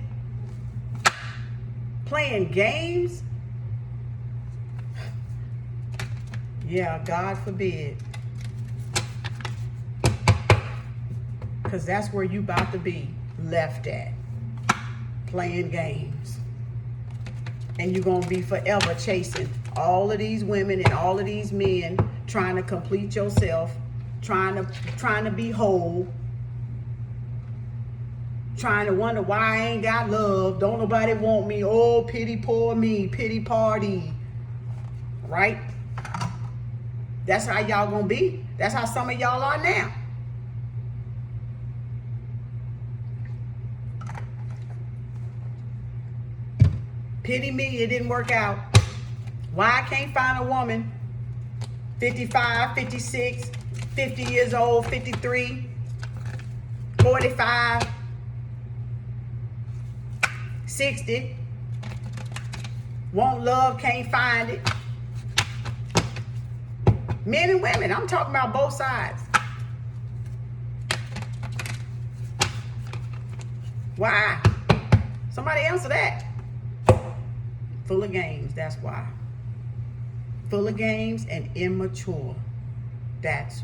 playing games, yeah, God forbid. Because that's where you about to be left at. Playing games. And you're going to be forever chasing all of these women and all of these men, trying to complete yourself, trying to be whole, trying to wonder why I ain't got love, don't nobody want me, oh pity poor me, pity party, right? That's how y'all gonna be. That's how some of y'all are now. Pity me, it didn't work out. Why I can't find a woman 55, 56, 50 years old, 53, 45, 60. Want love, can't find it. Men and women, I'm talking about both sides. Why? Somebody answer that. Full of games, that's why. Full of games and immature. That's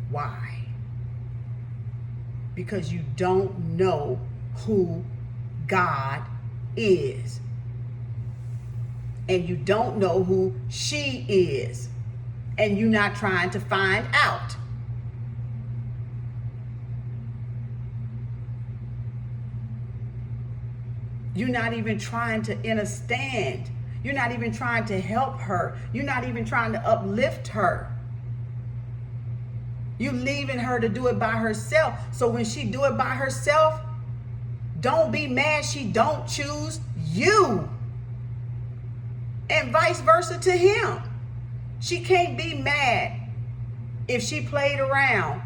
why. Because you don't know who God is. And you don't know who she is. And you're not trying to find out. You're not even trying to understand. You're not even trying to help her. You're not even trying to uplift her. You're leaving her to do it by herself. So when she do it by herself, don't be mad she don't choose you. And vice versa to him. She can't be mad if she played around,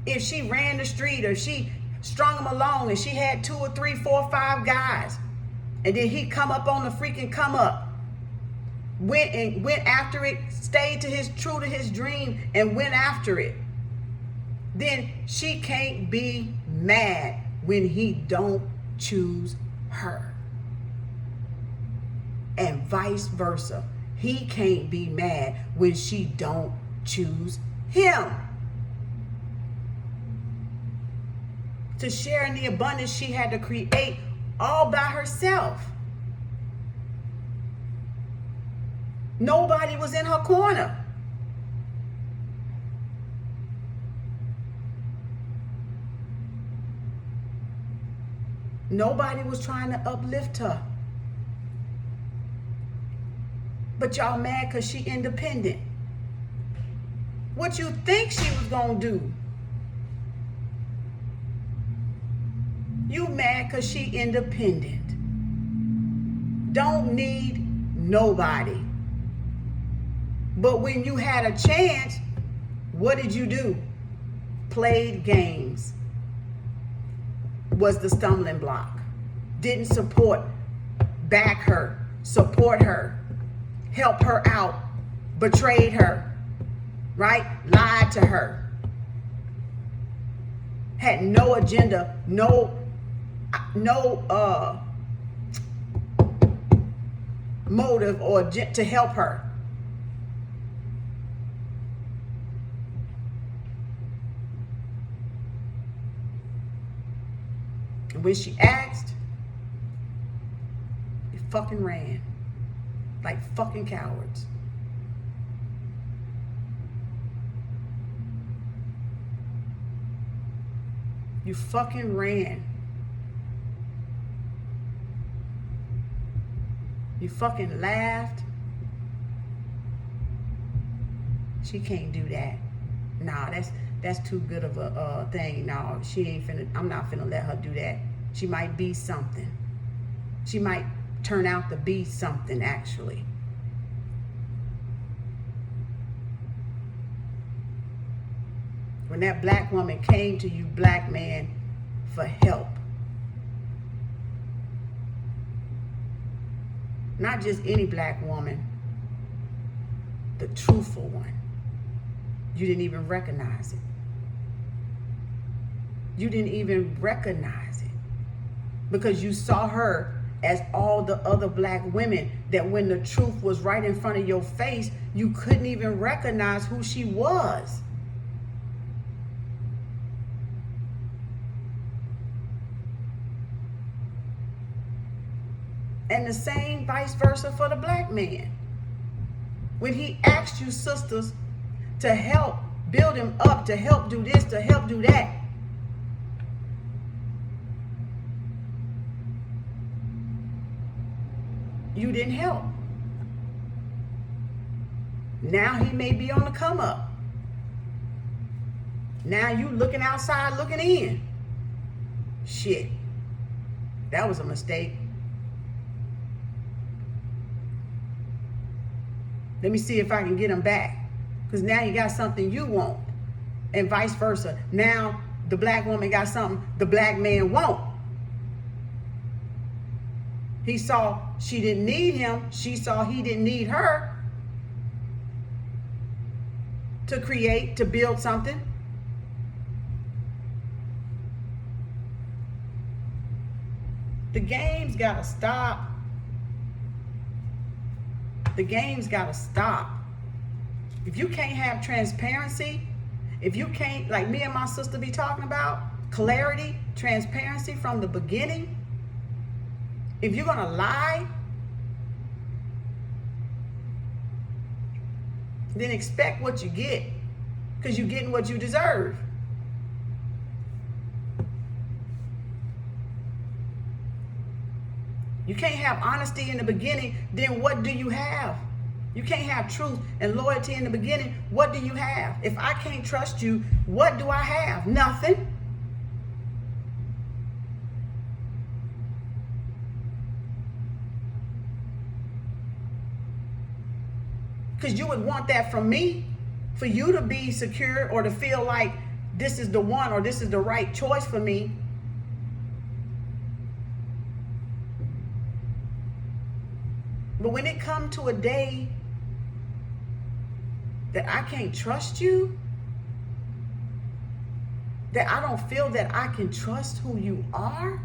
if she ran the street, or she strung him along and she had 2 or 3, 4 or 5 guys, and then he come up on the freaking come up, went after it, stayed true to his dream and went after it. Then she can't be mad when he don't choose her. And vice versa. He can't be mad when she don't choose him. To share in the abundance she had to create all by herself. Nobody was in her corner. Nobody was trying to uplift her. But y'all mad because she independent. What you think she was gonna do? You mad because she independent. Don't need nobody. But when you had a chance, what did you do? Played games. Was the stumbling block. Didn't support, back her, support her, help her out, betrayed her, right? Lied to her. Had no agenda, no motive or to help her. And when she asked, you fucking ran like fucking cowards. You fucking ran. You fucking laughed. She can't do that. Nah, that's too good of a thing. No, she ain't finna. I'm not finna let her do that. She might be something. She might turn out to be something, actually. When that black woman came to you, black man, for help. Not just any black woman, the truthful one. You didn't even recognize it. You didn't even recognize it. Because you saw her as all the other black women that when the truth was right in front of your face, you couldn't even recognize who she was. And the same vice versa for the black man. When he asked you sisters to help build him up, to help do this, to help do that, you didn't help. Now he may be on the come up. Now you looking outside, looking in. Shit. That was a mistake. Let me see if I can get him back. Because now you got something you want. And vice versa. Now the black woman got something the black man won't. He saw she didn't need him. She saw he didn't need her to create, to build something. The game's gotta stop. The game's gotta stop. If you can't have transparency, if you can't, like me and my sister be talking about, clarity, transparency from the beginning, if you're gonna lie, then expect what you get, because you're getting what you deserve. You can't have honesty in the beginning, then what do you have? You can't have truth and loyalty in the beginning. What do you have? If I can't trust you, what do I have? Nothing. Because you would want that from me, for you to be secure or to feel like this is the one or this is the right choice for me. But when it comes to a day that I can't trust you, that I don't feel that I can trust who you are,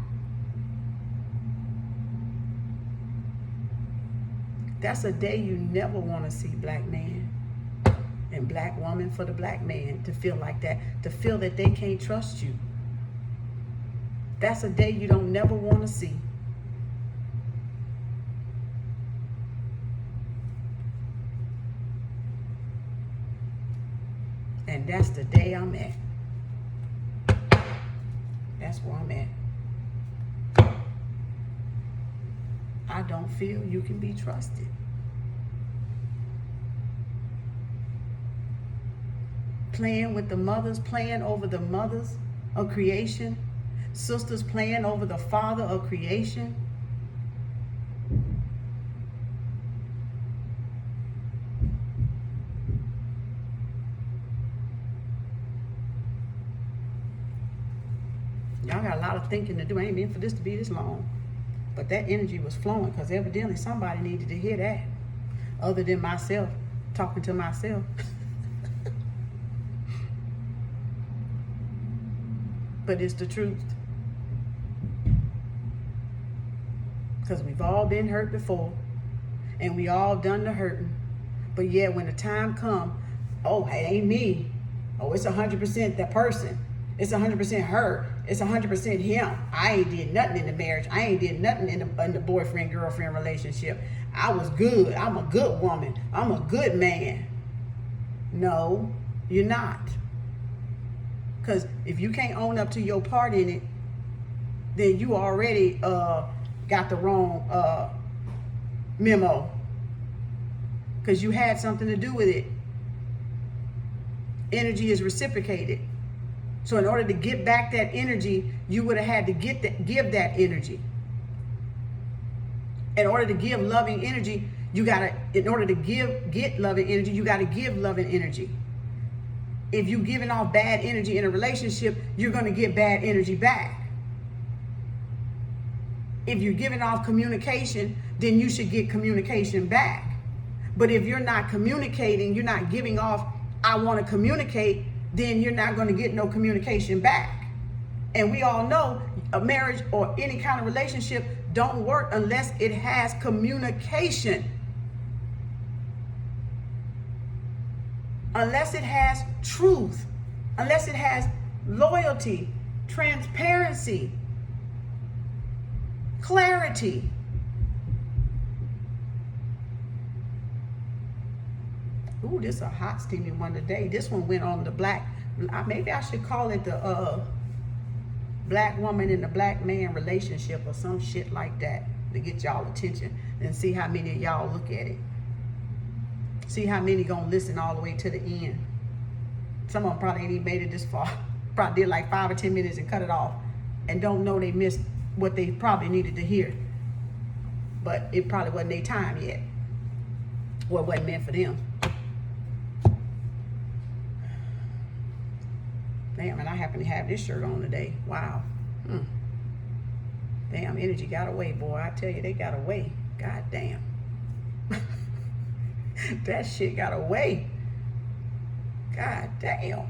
that's a day you never want to see, black man and black woman, for the black man to feel like that, to feel that they can't trust you. That's a day you don't never want to see. And that's the day I'm at. That's where I'm at. I don't feel you can be trusted. Playing with the mothers, playing over the mothers of creation. Sisters playing over the father of creation. Y'all got a lot of thinking to do. I ain't meant for this to be this long. But that energy was flowing, because evidently somebody needed to hear that. Other than myself, talking to myself. But it's the truth. Because we've all been hurt before. And we all done the hurting. But yeah, when the time come, oh, it ain't me. Oh, it's 100% that person. It's 100% her. It's 100% him. I ain't did nothing in the marriage. I ain't did nothing in the boyfriend-girlfriend relationship. I was good. I'm a good woman. I'm a good man. No, you're not. Because if you can't own up to your part in it, then you already got the wrong memo. Because you had something to do with it. Energy is reciprocated. So in order to get back that energy, you would have had to give that energy. In order to give loving energy, in order to get loving energy, you gotta give loving energy. If you're giving off bad energy in a relationship, you're gonna get bad energy back. If you're giving off communication, then you should get communication back. But if you're not communicating, you're not giving off, I wanna communicate, then you're not going to get no communication back. And we all know a marriage or any kind of relationship don't work unless it has communication. Unless it has truth. Unless it has loyalty, transparency, clarity. Ooh, this is a hot steamy one today. This one went on the black. Maybe I should call it the black woman and the black man relationship or some shit like that to get y'all attention and see how many of y'all look at it. See how many gonna listen all the way to the end. Some of them probably ain't even made it this far. Probably did like 5 or 10 minutes and cut it off, and don't know they missed what they probably needed to hear. But it probably wasn't their time yet. Or it wasn't meant for them. Damn, and I happen to have this shirt on today. Wow. Damn, energy got away, boy. I tell you, they got away. God damn. That shit got away. God damn.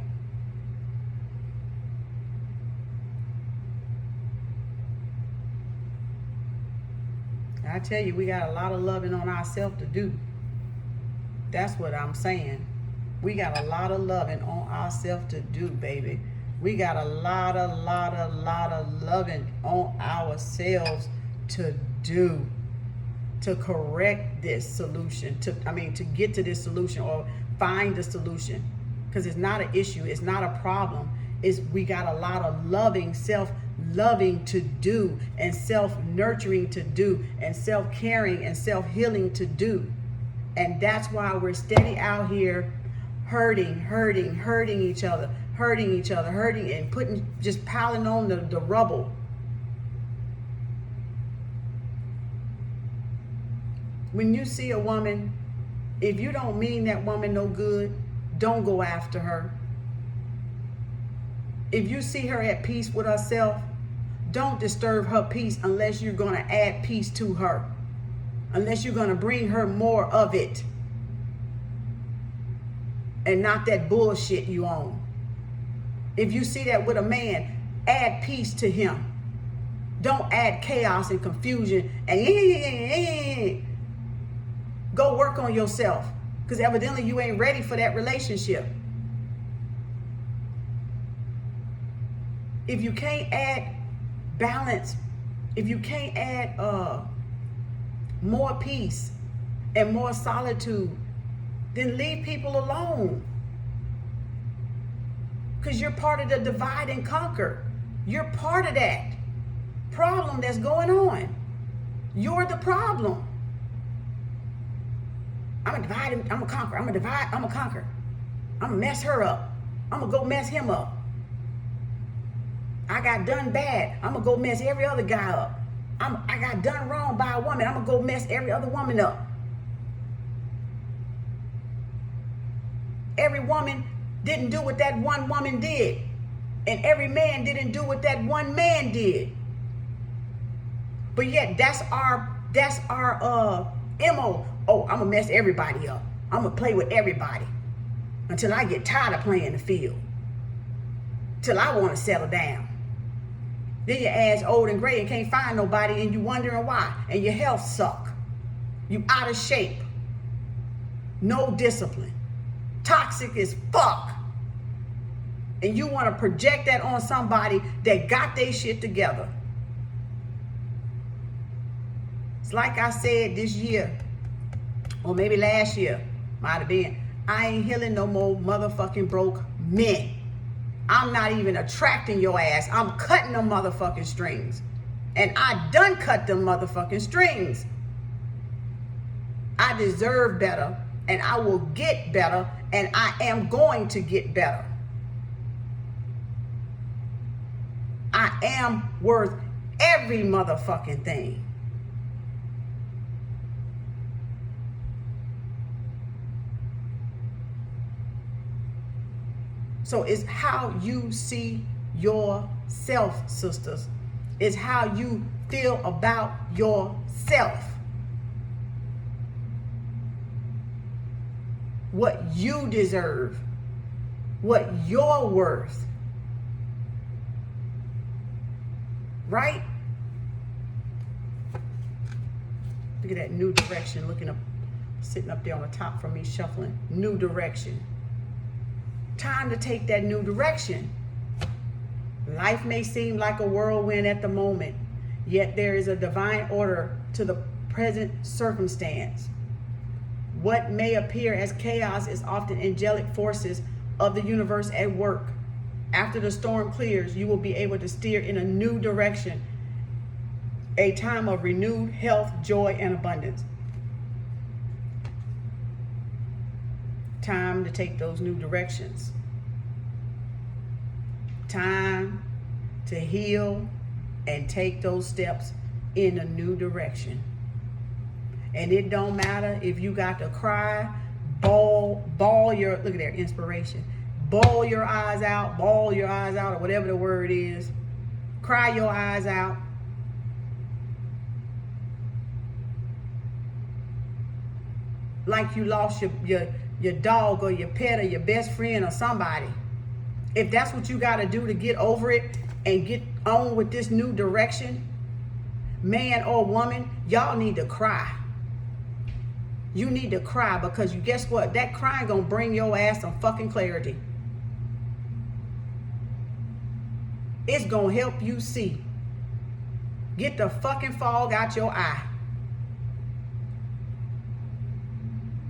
I tell you, we got a lot of loving on ourselves to do. That's what I'm saying. We got a lot of loving on ourselves to do, baby. We got a lot of loving on ourselves to do, to correct this solution, to get to this solution or find the solution. Because it's not an issue, it's not a problem. We got a lot of loving, self-loving to do, and self-nurturing to do, and self-caring and self-healing to do. And that's why we're steady out here hurting each other, and just piling on the rubble. When you see a woman, if you don't mean that woman no good, don't go after her. If you see her at peace with herself, don't disturb her peace unless you're going to add peace to her, unless you're going to bring her more of it and not that bullshit you own. If you see that with a man, add peace to him. Don't add chaos and confusion and go work on yourself, because evidently you ain't ready for that relationship. If you can't add balance, if you can't add more peace and more solitude, then leave people alone. Because you're part of the divide and conquer. You're part of that problem that's going on. You're the problem. I'm gonna divide, I'm gonna conquer. I'm gonna divide, I'm gonna conquer. I'm gonna mess her up. I'm gonna go mess him up. I got done bad. I'm gonna go mess every other guy up. I got done wrong by a woman. I'm gonna go mess every other woman up. Every woman didn't do what that one woman did, and every man didn't do what that one man did. But yet that's our MO. Oh, I'm gonna mess everybody up. I'm gonna play with everybody until I get tired of playing the field, till I want to settle down. Then your ass old and gray and can't find nobody, and you wondering why, and your health suck. You out of shape, no discipline, toxic as fuck. And you want to project that on somebody that got their shit together. It's like I said this year, or maybe last year, might have been, I ain't healing no more motherfucking broke men. I'm not even attracting your ass. I'm cutting them motherfucking strings. And I done cut them motherfucking strings. I deserve better, and I will get better, and I am going to get better. I am worth every motherfucking thing. So it's how you see yourself, sisters. It's how you feel about yourself. What you deserve. What you're worth. Right? Look at that new direction looking up, sitting up there on the top from me shuffling. New direction. Time to take that new direction. Life may seem like a whirlwind at the moment, yet there is a divine order to the present circumstance. What may appear as chaos is often angelic forces of the universe at work. After the storm clears, you will be able to steer in a new direction, a time of renewed health, joy, and abundance. Time to take those new directions. Time to heal and take those steps in a new direction. And it don't matter if you got to cry, bawl your, look at there, inspiration. Bawl your eyes out, or whatever the word is. Cry your eyes out. Like you lost your dog or your pet or your best friend or somebody. If that's what you got to do to get over it and get on with this new direction, man or woman, y'all need to cry. You need to cry, because you guess what? That crying gonna bring your ass some fucking clarity. It's gonna help you see. Get the fucking fog out your eye.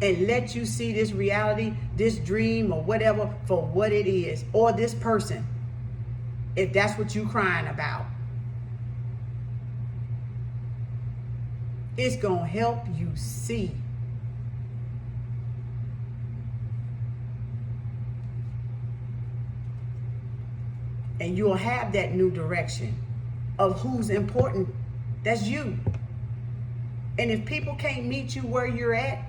And let you see this reality, this dream, or whatever, for what it is. Or this person, if that's what you crying about. It's gonna help you see. And you'll have that new direction of who's important. That's you. And if people can't meet you where you're at,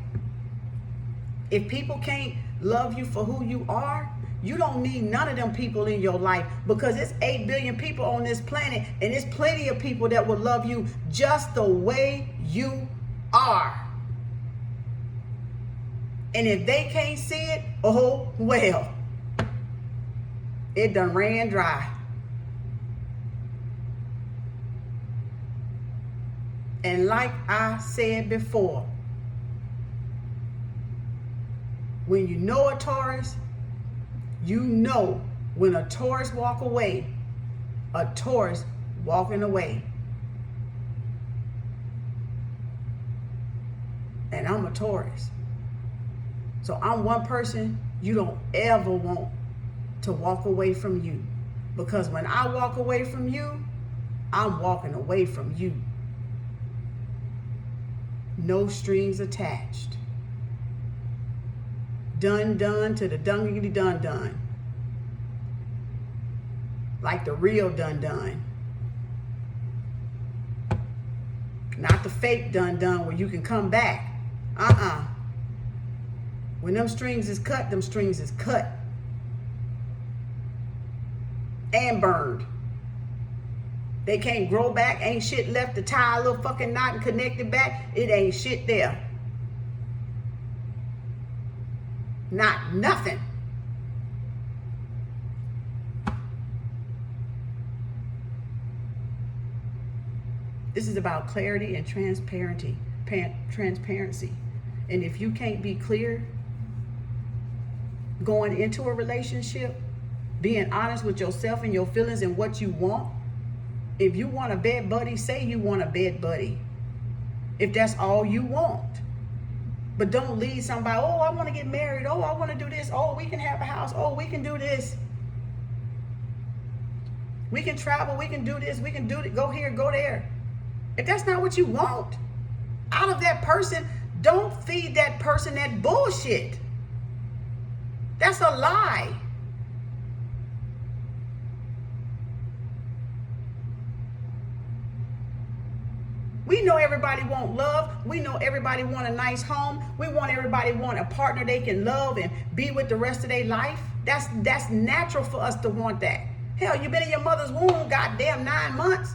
if people can't love you for who you are, you don't need none of them people in your life, because it's 8 billion people on this planet, and there's plenty of people that will love you just the way you are. And if they can't see it, oh well, it done ran dry. And like I said before, when you know a Taurus, you know when a Taurus walk away, a Taurus walking away. And I'm a Taurus. So I'm one person you don't ever want to walk away from you. Because when I walk away from you, I'm walking away from you. No strings attached. Done to the done. Like the real done. Not the fake done where you can come back. When them strings is cut, them strings is cut. And burned. They can't grow back. Ain't shit left to tie a little fucking knot and connect it back. It ain't shit there. Not nothing. This is about clarity and transparency. And if you can't be clear going into a relationship, being honest with yourself and your feelings and what you want. If you want a bed buddy, say you want a bed buddy. If that's all you want. But don't lead somebody, oh, I want to get married. Oh, I want to do this. Oh, we can have a house. Oh, we can do this. We can travel. We can do this. We can do it. Go here, go there. If that's not what you want out of that person, don't feed that person that bullshit. That's a lie. We know everybody want love. We know everybody want a nice home. We want everybody want a partner they can love and be with the rest of their life. That's natural for us to want that. Hell, you been in your mother's womb, goddamn 9 months,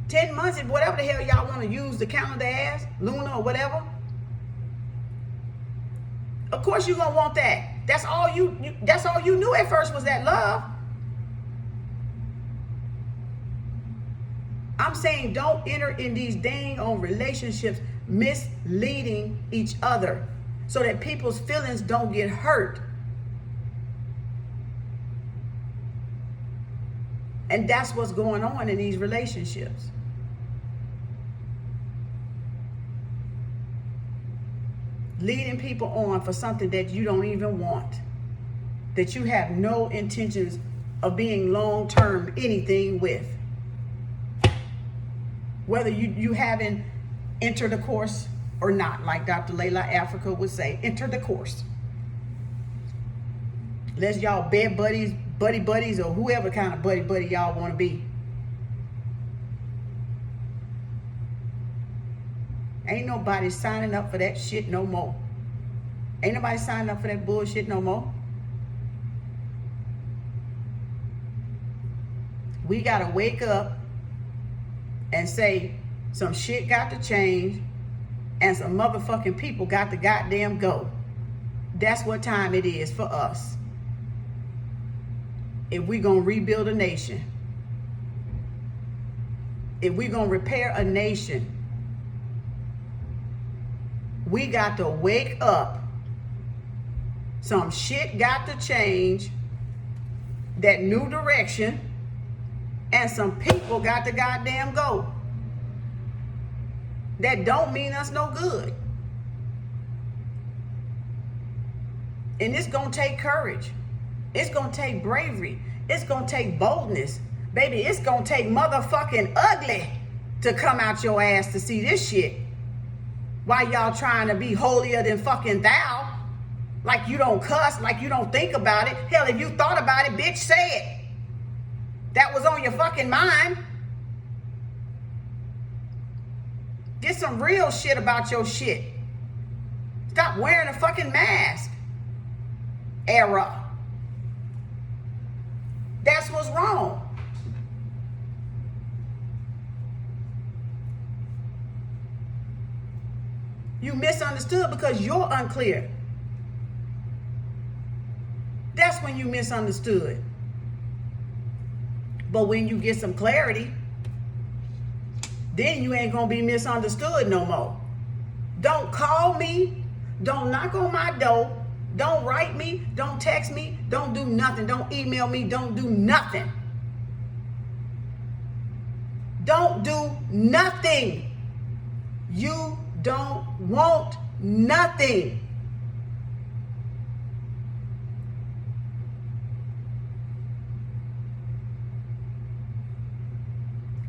10 months, and whatever the hell y'all want to use the calendar as, lunar or whatever. Of course you're gonna want that. That's all you knew at first was that love. I'm saying don't enter in these dang on relationships misleading each other so that people's feelings don't get hurt. And that's what's going on in these relationships. Leading people on for something that you don't even want, that you have no intentions of being long-term anything with. Whether you haven't entered the course or not, like Dr. Layla Africa would say, enter the course. Unless y'all bed buddies, buddies, or whoever kind of buddy y'all want to be. Ain't nobody signing up for that shit no more. Ain't nobody signing up for that bullshit no more. We gotta wake up and say some shit got to change and some motherfucking people got to goddamn go. That's what time it is for us. If we gonna rebuild a nation, if we gonna repair a nation, we got to wake up. Some shit got to change, that new direction, and some people got to goddamn go. That don't mean us no good. And it's gonna take courage. It's gonna take bravery. It's gonna take boldness. Baby, it's gonna take motherfucking ugly to come out your ass to see this shit. Why y'all trying to be holier than fucking thou? Like you don't cuss, like you don't think about it. Hell, if you thought about it, bitch, say it. That was on your fucking mind. Get some real shit about your shit. Stop wearing a fucking mask. Era. That's what's wrong. You misunderstood because you're unclear. That's when you misunderstood. But when you get some clarity, then you ain't gonna be misunderstood no more. Don't call me. Don't knock on my door. Don't write me. Don't text me. Don't do nothing. Don't email me. Don't do nothing. Don't do nothing. You don't want nothing.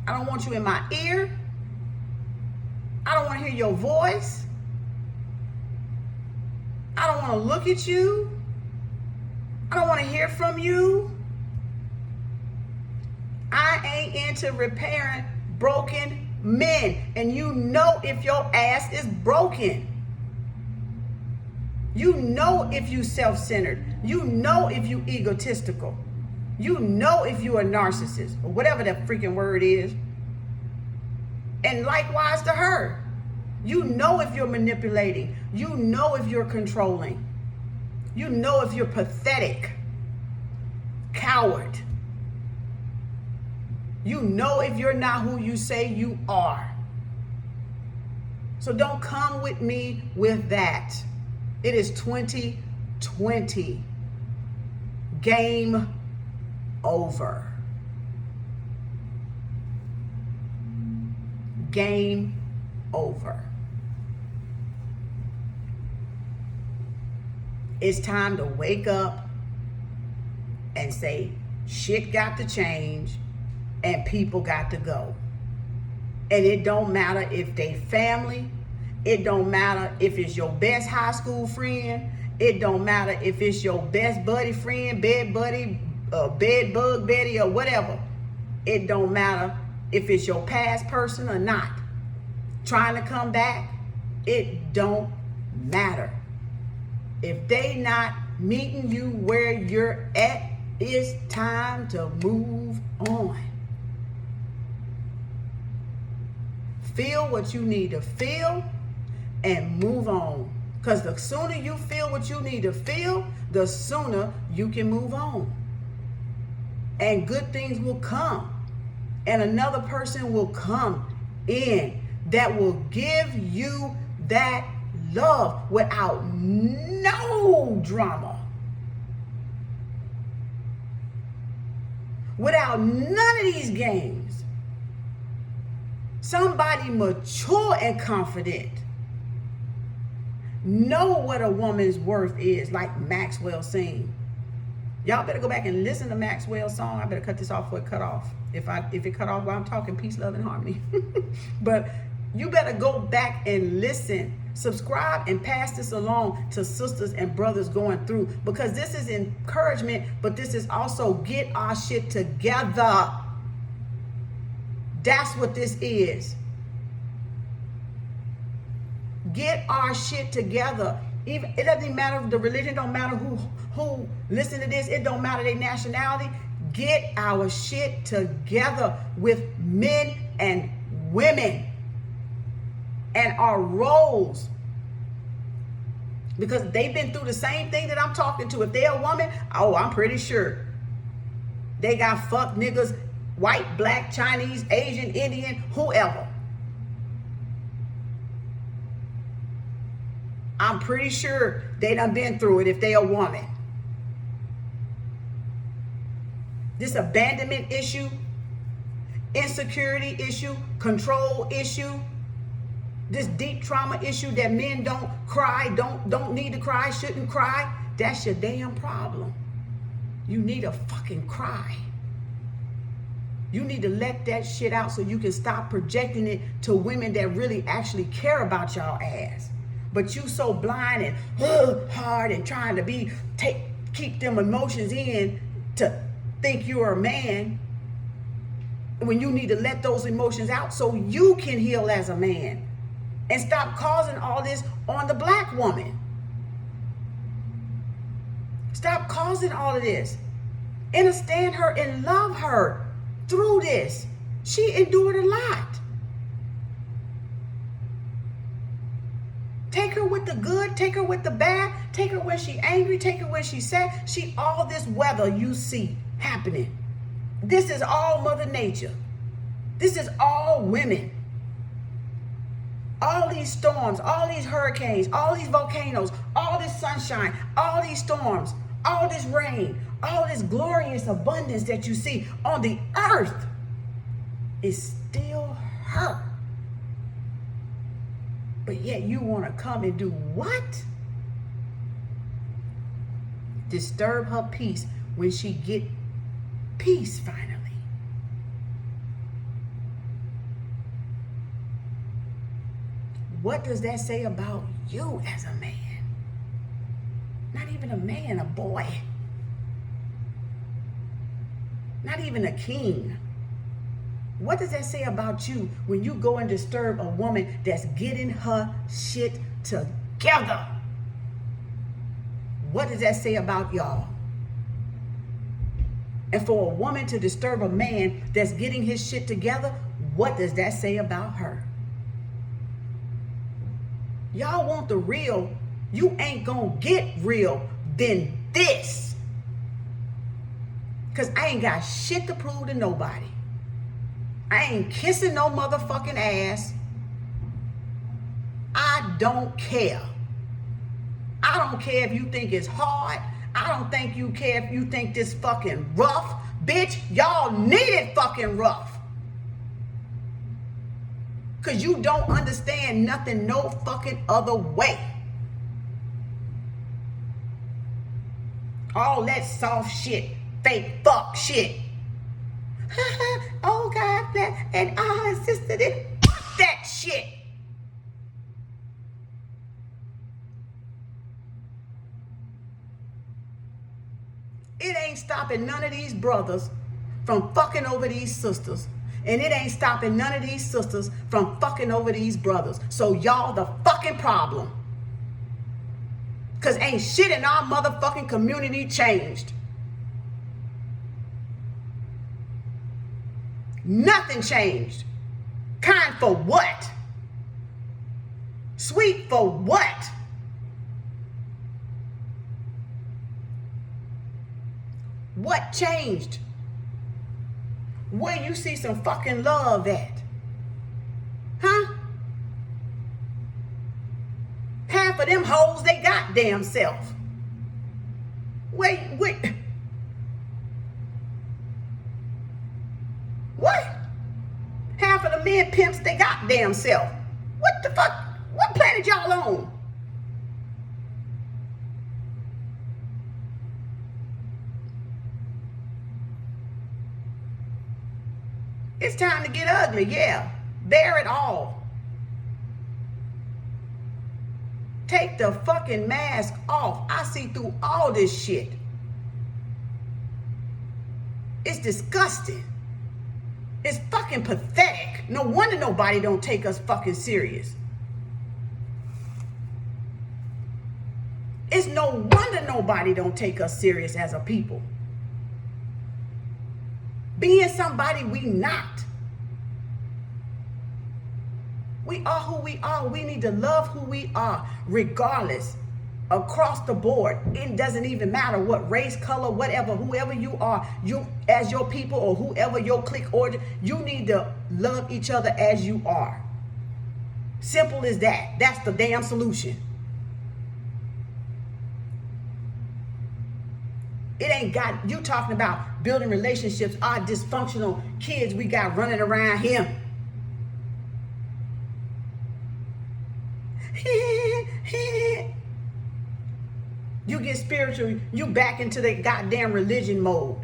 I don't want you in my ear. I don't want to hear your voice. I don't want to look at you. I don't want to hear from you. I ain't into repairing broken men. And you know if your ass is broken. You know if you self-centered. You know if you egotistical. You know if you a narcissist or whatever that freaking word is. And likewise to her. You know if you're manipulating. You know if you're controlling. You know if you're pathetic, coward. You know if you're not who you say you are. So don't come with me with that. It is 2020. Game over. Game over. It's time to wake up and say, shit got to change and people got to go. And it don't matter if they family. It don't matter if it's your best high school friend. It don't matter if it's your best buddy friend, bed buddy, bed bug Betty or whatever. It don't matter if it's your past person or not. Trying to come back, it don't matter. If they not meeting you where you're at, it's time to move on. Feel what you need to feel and move on. Because the sooner you feel what you need to feel, the sooner you can move on. And good things will come. And another person will come in that will give you that love without no drama. Without none of these games. Somebody mature and confident. Know what a woman's worth is, like Maxwell sing. Y'all better go back and listen to Maxwell's song. I better cut this off before it cut off. If it cut off while I'm talking, peace, love, and harmony. But you better go back and listen Subscribe and pass this along to sisters and brothers going through, because this is encouragement, but this is also get our shit together. That's what this is. Get our shit together. Even it doesn't matter, the religion don't matter, who listen to this, it don't matter their nationality. Get our shit together with men and women and our roles, because they've been through the same thing that I'm talking to. If they're a woman, oh, I'm pretty sure they got fuck niggas, white, black, Chinese, Asian, Indian, whoever. I'm pretty sure they done been through it if they a woman. This abandonment issue, insecurity issue, control issue, this deep trauma issue that men don't cry, don't need to cry, shouldn't cry, that's your damn problem. You need to fucking cry. You need to let that shit out so you can stop projecting it to women that really actually care about y'all ass. But you so blind and hard and trying to keep them emotions in to think you're a man, when you need to let those emotions out so you can heal as a man and stop causing all this on the black woman. Stop causing all of this. Understand her and love her through this. She endured a lot. Take her with the good, take her with the bad, take her when she angry, take her when she's sad. She all this weather you see happening. This is all Mother Nature. This is all women. All these storms, all these hurricanes, all these volcanoes, all this sunshine, all these storms, all this rain, all this glorious abundance that you see on the earth is still her. But yet you want to come and do what? Disturb her peace when she get peace finally. What does that say about you as a man? Not even a man, a boy. Not even a king. What does that say about you when you go and disturb a woman that's getting her shit together? What does that say about y'all? And for a woman to disturb a man that's getting his shit together, what does that say about her? Y'all want the real, you ain't gonna get real than this. Because I ain't got shit to prove to nobody. I ain't kissing no motherfucking ass. I don't care. I don't care if you think it's hard. I don't think you care if you think this fucking rough. Bitch, y'all need it fucking rough. Because you don't understand nothing no fucking other way. All that soft shit, fake fuck shit. Oh God, and I insisted it. That shit. It ain't stopping none of these brothers from fucking over these sisters. And it ain't stopping none of these sisters from fucking over these brothers. So y'all the fucking problem. Because ain't shit in our motherfucking community changed. Nothing changed. Kind for what? Sweet for what? What changed? Where you see some fucking love at? Huh? Half of them hoes they goddamn self. Wait. What? Half of the men pimps they goddamn self. What the fuck? What planet y'all on? It's time to get ugly, yeah. Bear it all. Take the fucking mask off. I see through all this shit. It's disgusting. It's fucking pathetic. No wonder nobody don't take us fucking serious. It's no wonder nobody don't take us serious as a people. Being somebody we not. We are who we are. We need to love who we are, regardless, across the board. It doesn't even matter what race, color, whatever, whoever you are, you as your people or whoever your clique origin, you need to love each other as you are. Simple as that. That's the damn solution. It ain't got you talking about building relationships. Our dysfunctional kids we got running around here. You get spiritual, you back into the goddamn religion mode.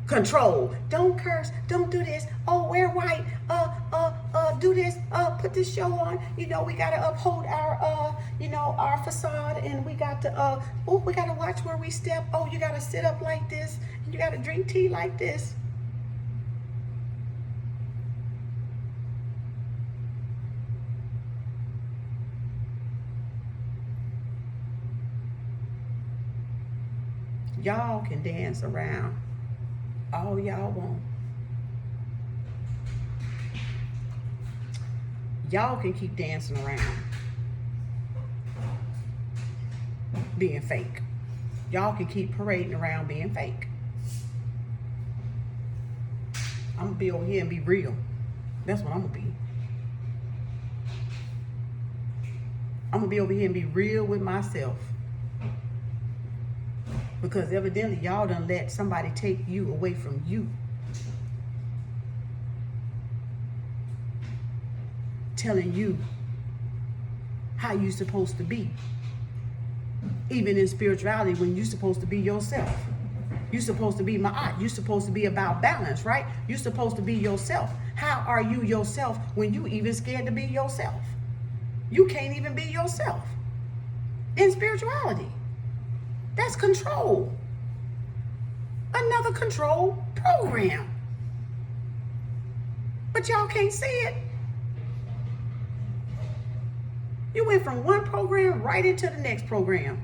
Control. Don't curse. Don't do this. Oh, wear white. Do this. Put this show on. You know, we gotta uphold our our facade, and we got to we gotta watch where we step. Oh, you gotta sit up like this, and you gotta drink tea like this. Y'all can dance around all y'all want. Y'all can keep dancing around being fake. Y'all can keep parading around being fake. I'm gonna be over here and be real. That's what I'm gonna be. I'm gonna be over here and be real with myself. Because evidently y'all done let somebody take you away from you. Telling you how you supposed to be. Even in spirituality, when you're supposed to be yourself. You're supposed to be ma'at. You're supposed to be about balance, right? You're supposed to be yourself. How are you yourself when you even scared to be yourself? You can't even be yourself in spirituality. That's control. Another control program. But y'all can't see it. You went from one program right into the next program.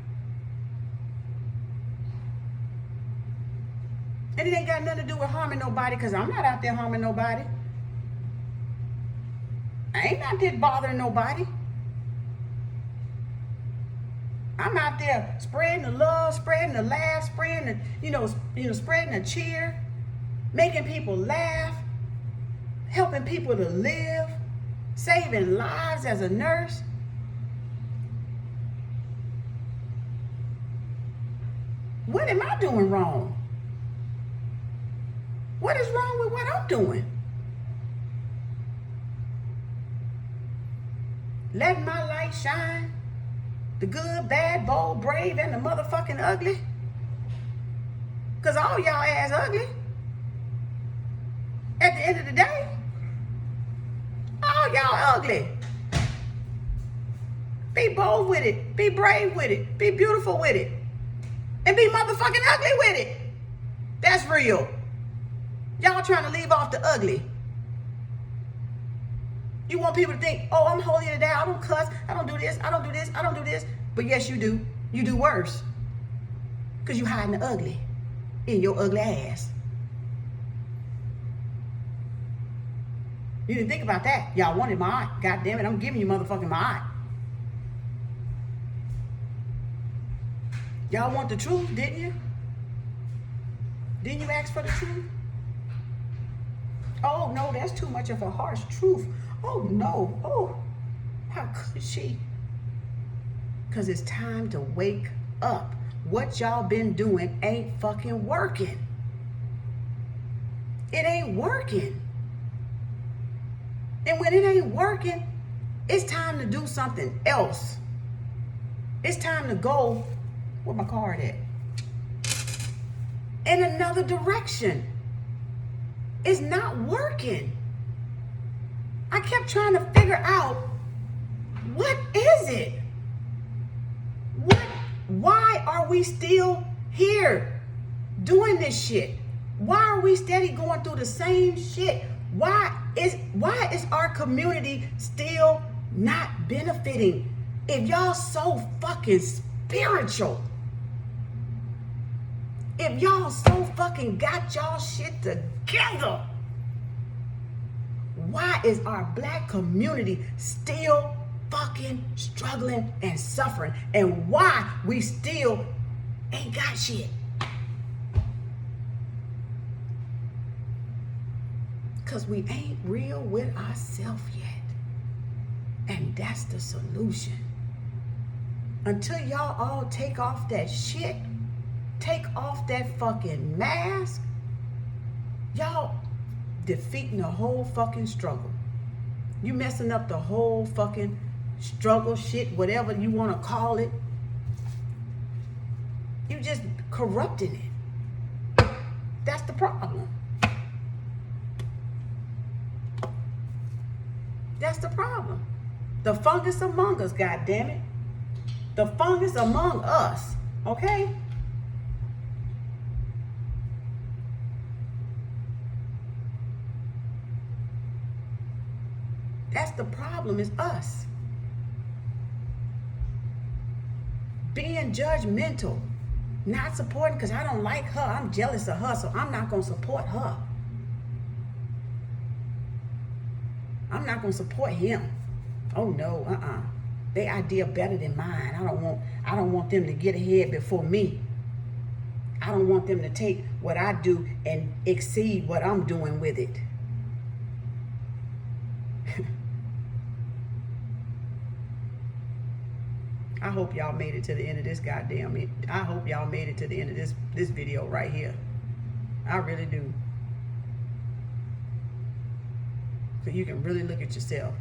And it ain't got nothing to do with harming nobody, because I'm not out there harming nobody. I ain't out there bothering nobody. I'm out there spreading the love, spreading the laugh, spreading the, spreading the cheer, making people laugh, helping people to live, saving lives as a nurse. What am I doing wrong? What is wrong with what I'm doing? Letting my light shine. The good, bad, bold, brave, and the motherfucking ugly. Because all y'all ass ugly. At the end of the day, all y'all ugly. Be bold with it. Be brave with it. Be beautiful with it. And be motherfucking ugly with it. That's real. Y'all trying to leave off the ugly. You want people to think, oh, I'm holier than thou. I don't cuss. I don't do this. I don't do this. I don't do this. But yes, you do. You do worse. Because you hiding the ugly in your ugly ass. You didn't think about that. Y'all wanted my eye. God damn it, I'm giving you motherfucking my eye. Y'all want the truth, didn't you? Didn't you ask for the truth? Oh, no, that's too much of a harsh truth. Oh, no. Oh, how could she? Because it's time to wake up. What y'all been doing ain't fucking working. It ain't working. And when it ain't working, it's time to do something else. It's time to go, where my card at? In another direction. It's not working. I kept trying to figure out, what is it? are we still here doing this shit? Why are we steady going through the same shit? Why is our community still not benefiting? If y'all so fucking spiritual, if y'all so fucking got y'all shit together, why is our black community still fucking struggling and suffering? And why we still ain't got shit? Because we ain't real with ourselves yet. And that's the solution. Until y'all all take off that shit, take off that fucking mask, y'all defeating the whole fucking struggle. You messing up the whole fucking struggle, shit, whatever you want to call it. You just corrupting it. That's the problem. That's the problem. The fungus among us, goddammit. The fungus among us, okay? That's the problem, is us. Being judgmental, not supporting because I don't like her, I'm jealous of her, so I'm not going to support her. I'm not going to support him. Oh no, Their idea better than mine. I don't want them to get ahead before me. I don't want them to take what I do and exceed what I'm doing with it. I hope y'all made it to the end of this goddamn. I hope y'all made it to the end of this video right here. I really do. So you can really look at yourself.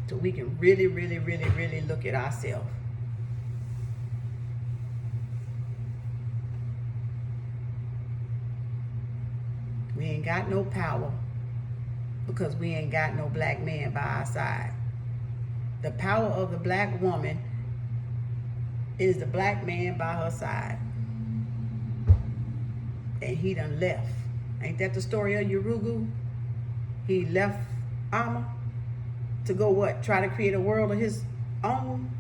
So we can really, really, really, really look at ourselves. We ain't got no power because we ain't got no black man by our side. The power of the black woman is the black man by her side. And he done left. Ain't that the story of Urugu? He left Amma to go what? Try to create a world of his own?